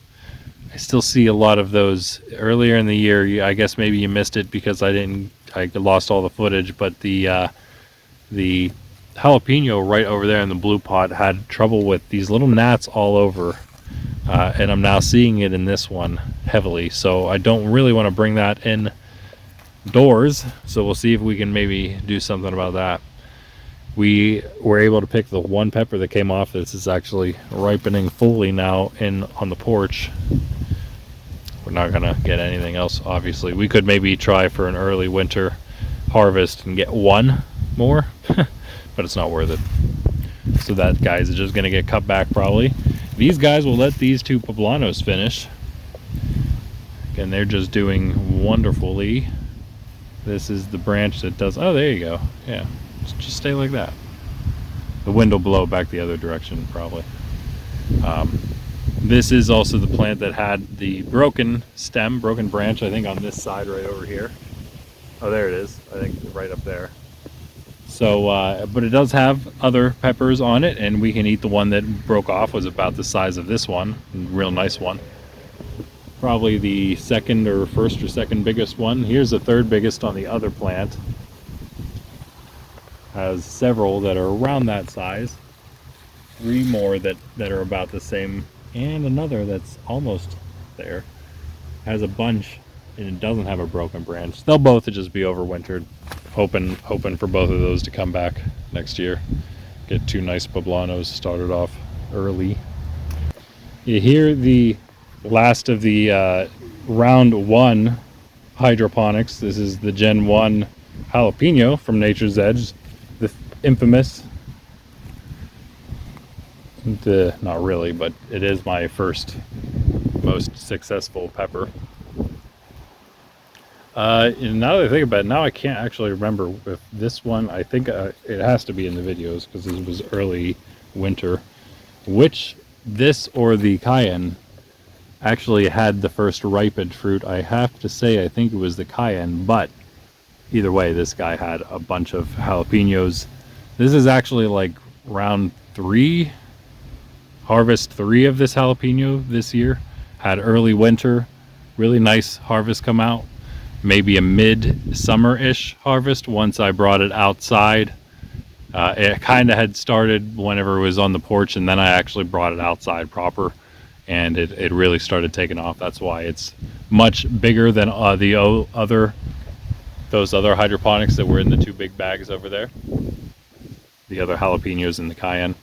I still see a lot of those earlier in the year. I guess maybe you missed it because I lost all the footage, but the jalapeno right over there in the blue pot had trouble with these little gnats all over, and I'm now seeing it in this one heavily, so I don't really want to bring that in doors, so we'll see if we can maybe do something about that. We were able to pick the one pepper that came off. This is actually ripening fully now on the porch. We're not gonna get anything else, obviously. We could maybe try for an early winter harvest and get one more, but it's not worth it. So that guy's just gonna get cut back probably. These guys will let these 2 poblanos finish. And they're just doing wonderfully. This is the branch that does, oh, there you go. Yeah, just stay like that. The wind will blow back the other direction probably. This is also the plant that had the broken stem, broken branch, I think on this side right over here. Oh, there it is. I think right up there. So, but it does have other peppers on it, and we can eat the one that broke off. Was about the size of this one, real nice one. Probably the second or first or second biggest one. Here's the third biggest on the other plant. Has several that are around that size. 3 more that are about the same. And another that's almost there. Has a bunch, and it doesn't have a broken branch. They'll both just be overwintered. Hoping for both of those to come back next year. Get 2 nice poblanos started off early. You hear the last of the round 1 hydroponics. This is the Gen 1 jalapeno from Nature's Edge. The infamous, not really, but it is my first most successful pepper. And now that I think about it, now I can't actually remember if this one, I think it has to be in the videos because this was early winter, which this or the cayenne actually had the first ripened fruit. I have to say I think it was the cayenne, but either way, this guy had a bunch of jalapenos. This is actually like round 3, harvest 3 of this jalapeno this year. Had early winter, really nice harvest come out. Maybe a mid-summer-ish harvest once I brought it outside. It kind of had started whenever it was on the porch, and then I actually brought it outside proper, and it really started taking off. That's why it's much bigger than those other hydroponics that were in the 2 big bags over there. The other jalapenos and the cayenne.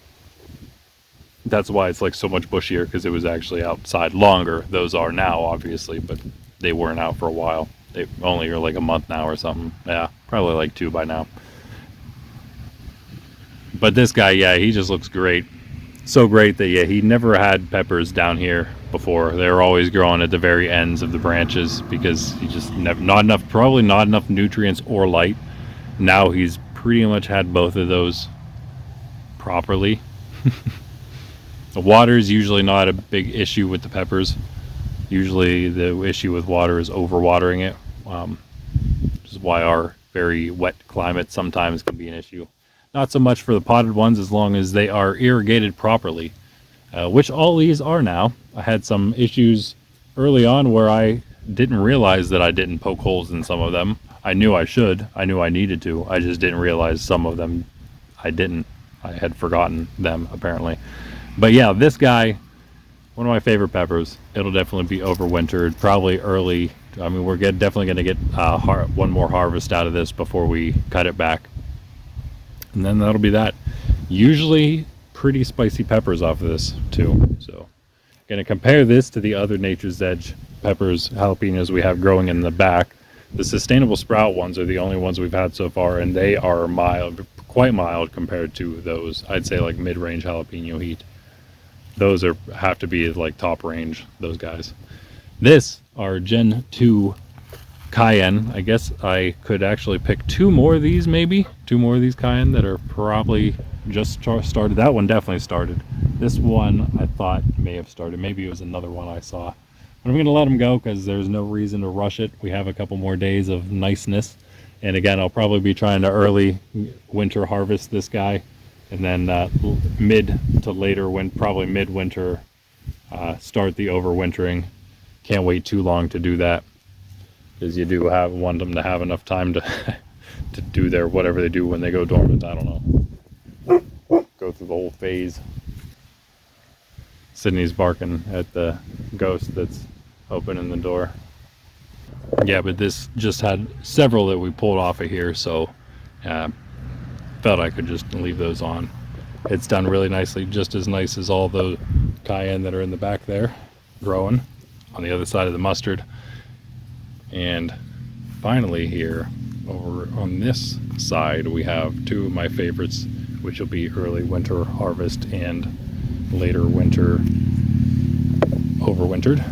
That's why it's like so much bushier, because it was actually outside longer. Those are now, obviously, but they weren't out for a while. They only are like a month now or something. Yeah, probably like 2 by now. But this guy, yeah, he just looks great. So great that, yeah, he never had peppers down here before. They were always growing at the very ends of the branches because he just probably not enough nutrients or light. Now he's pretty much had both of those properly. The water is usually not a big issue with the peppers. Usually the issue with water is overwatering it, which is why our very wet climate sometimes can be an issue. Not so much for the potted ones as long as they are irrigated properly, which all these are now. I had some issues early on where I didn't realize that I didn't poke holes in some of them. I knew I should. I knew I needed to. I just didn't realize some of them I didn't. I had forgotten them, apparently. But yeah, this guy One of my favorite peppers. It'll definitely be overwintered, probably early. I mean, we're definitely going to get one more harvest out of this before we cut it back. And then that'll be that. Usually pretty spicy peppers off of this too. So going to compare this to the other Nature's Edge peppers, jalapenos we have growing in the back. The sustainable sprout ones are the only ones we've had so far, and they are mild, quite mild compared to those. I'd say like mid-range jalapeno heat. Those have to be like top range, those guys. This are Gen 2 Cayenne. I guess I could actually pick two more of these, maybe. Two more of these Cayenne that are probably just started. That one definitely started. This one I thought may have started. Maybe it was another one I saw. But I'm going to let them go because there's no reason to rush it. We have a couple more days of niceness. And again, I'll probably be trying to early winter harvest this guy. And then mid to later, probably mid-winter, start the overwintering. Can't wait too long to do that, because you do want them to have enough time to to do their whatever they do when they go dormant. I don't know. Go through the whole phase. Sydney's barking at the ghost that's opening the door. Yeah, but this just had several that we pulled off of here, so felt I could just leave those on. It's done really nicely, just as nice as all the cayenne that are in the back there, growing on the other side of the mustard. And finally here, over on this side, we have two of my favorites, which will be early winter harvest and later winter overwintered.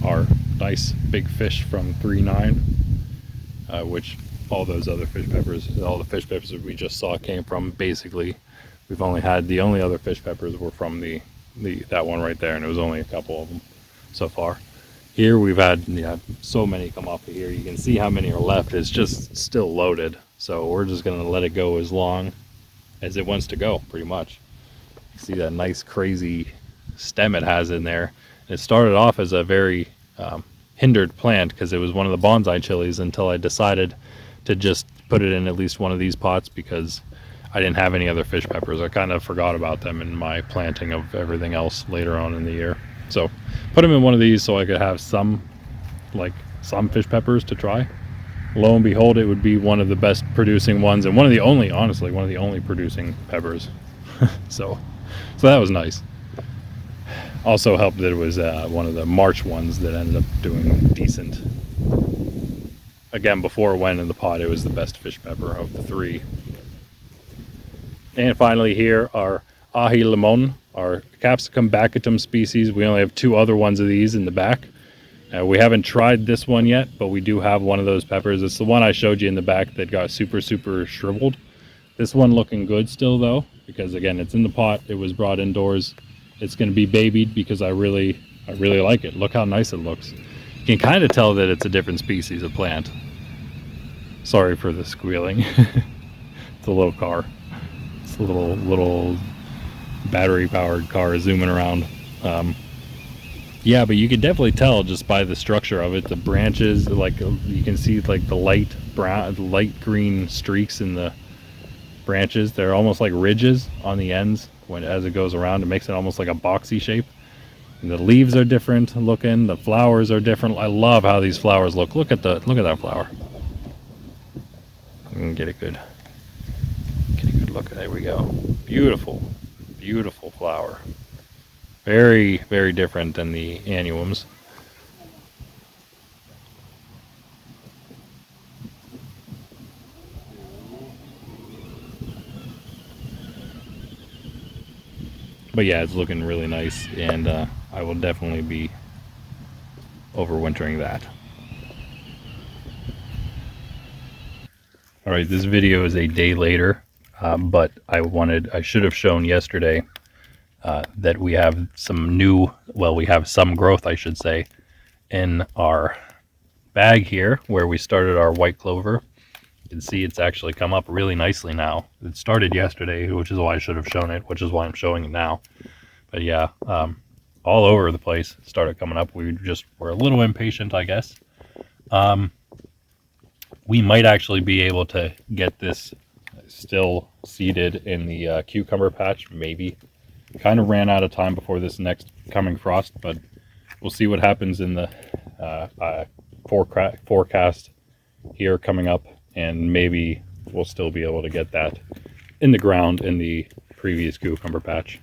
Our nice big fish from 3.9, which all those other fish peppers, all the fish peppers that we just saw came from. Basically, we've only had, the only other fish peppers were from that one right there, and it was only a couple of them so far. Here we've had so many come off of here. You can see how many are left. It's just still loaded, so we're just going to let it go as long as it wants to go, pretty much. You see that nice crazy stem it has in there. It started off as a very hindered plant because it was one of the bonsai chilies, until I decided to just put it in at least one of these pots because I didn't have any other fish peppers. I kind of forgot about them in my planting of everything else later on in the year. So put them in one of these so I could have some fish peppers to try. Lo and behold, it would be one of the best producing ones, and honestly, one of the only producing peppers. so that was nice. Also helped that it was one of the March ones that ended up doing decent. Again, before it went in the pot, it was the best fish pepper of the three. And finally here, our ají limón, our Capsicum baccatum species. We only have two other ones of these in the back. We haven't tried this one yet, but we do have one of those peppers. It's the one I showed you in the back that got super shriveled. This one looking good still though, because again, it's in the pot. It was brought indoors. It's going to be babied because I really like it. Look how nice it looks. You can kind of tell that it's a different species of plant. Sorry for the squealing. It's a little car. It's a little battery powered car zooming around. Yeah, but you can definitely tell just by the structure of it. The branches, like you can see like the light green streaks in the branches. They're almost like ridges on the ends as it goes around. It makes it almost like a boxy shape. And the leaves are different looking. The flowers are different. I love how these flowers look. Look at that flower. Get a good look. There we go. Beautiful flower. Very different than the annuums. But yeah, it's looking really nice, and I will definitely be overwintering that. Alright, this video is a day later, but I should have shown yesterday that we have some growth, I should say, in our bag here where we started our white clover. You can see it's actually come up really nicely now. It started yesterday, which is why I should have shown it, which is why I'm showing it now. But yeah, all over the place it started coming up. We just were a little impatient, I guess. We might actually be able to get this still seeded in the cucumber patch, maybe. kind of ran out of time before this next coming frost, but we'll see what happens in the forecast here coming up, and maybe we'll still be able to get that in the ground in the previous cucumber patch.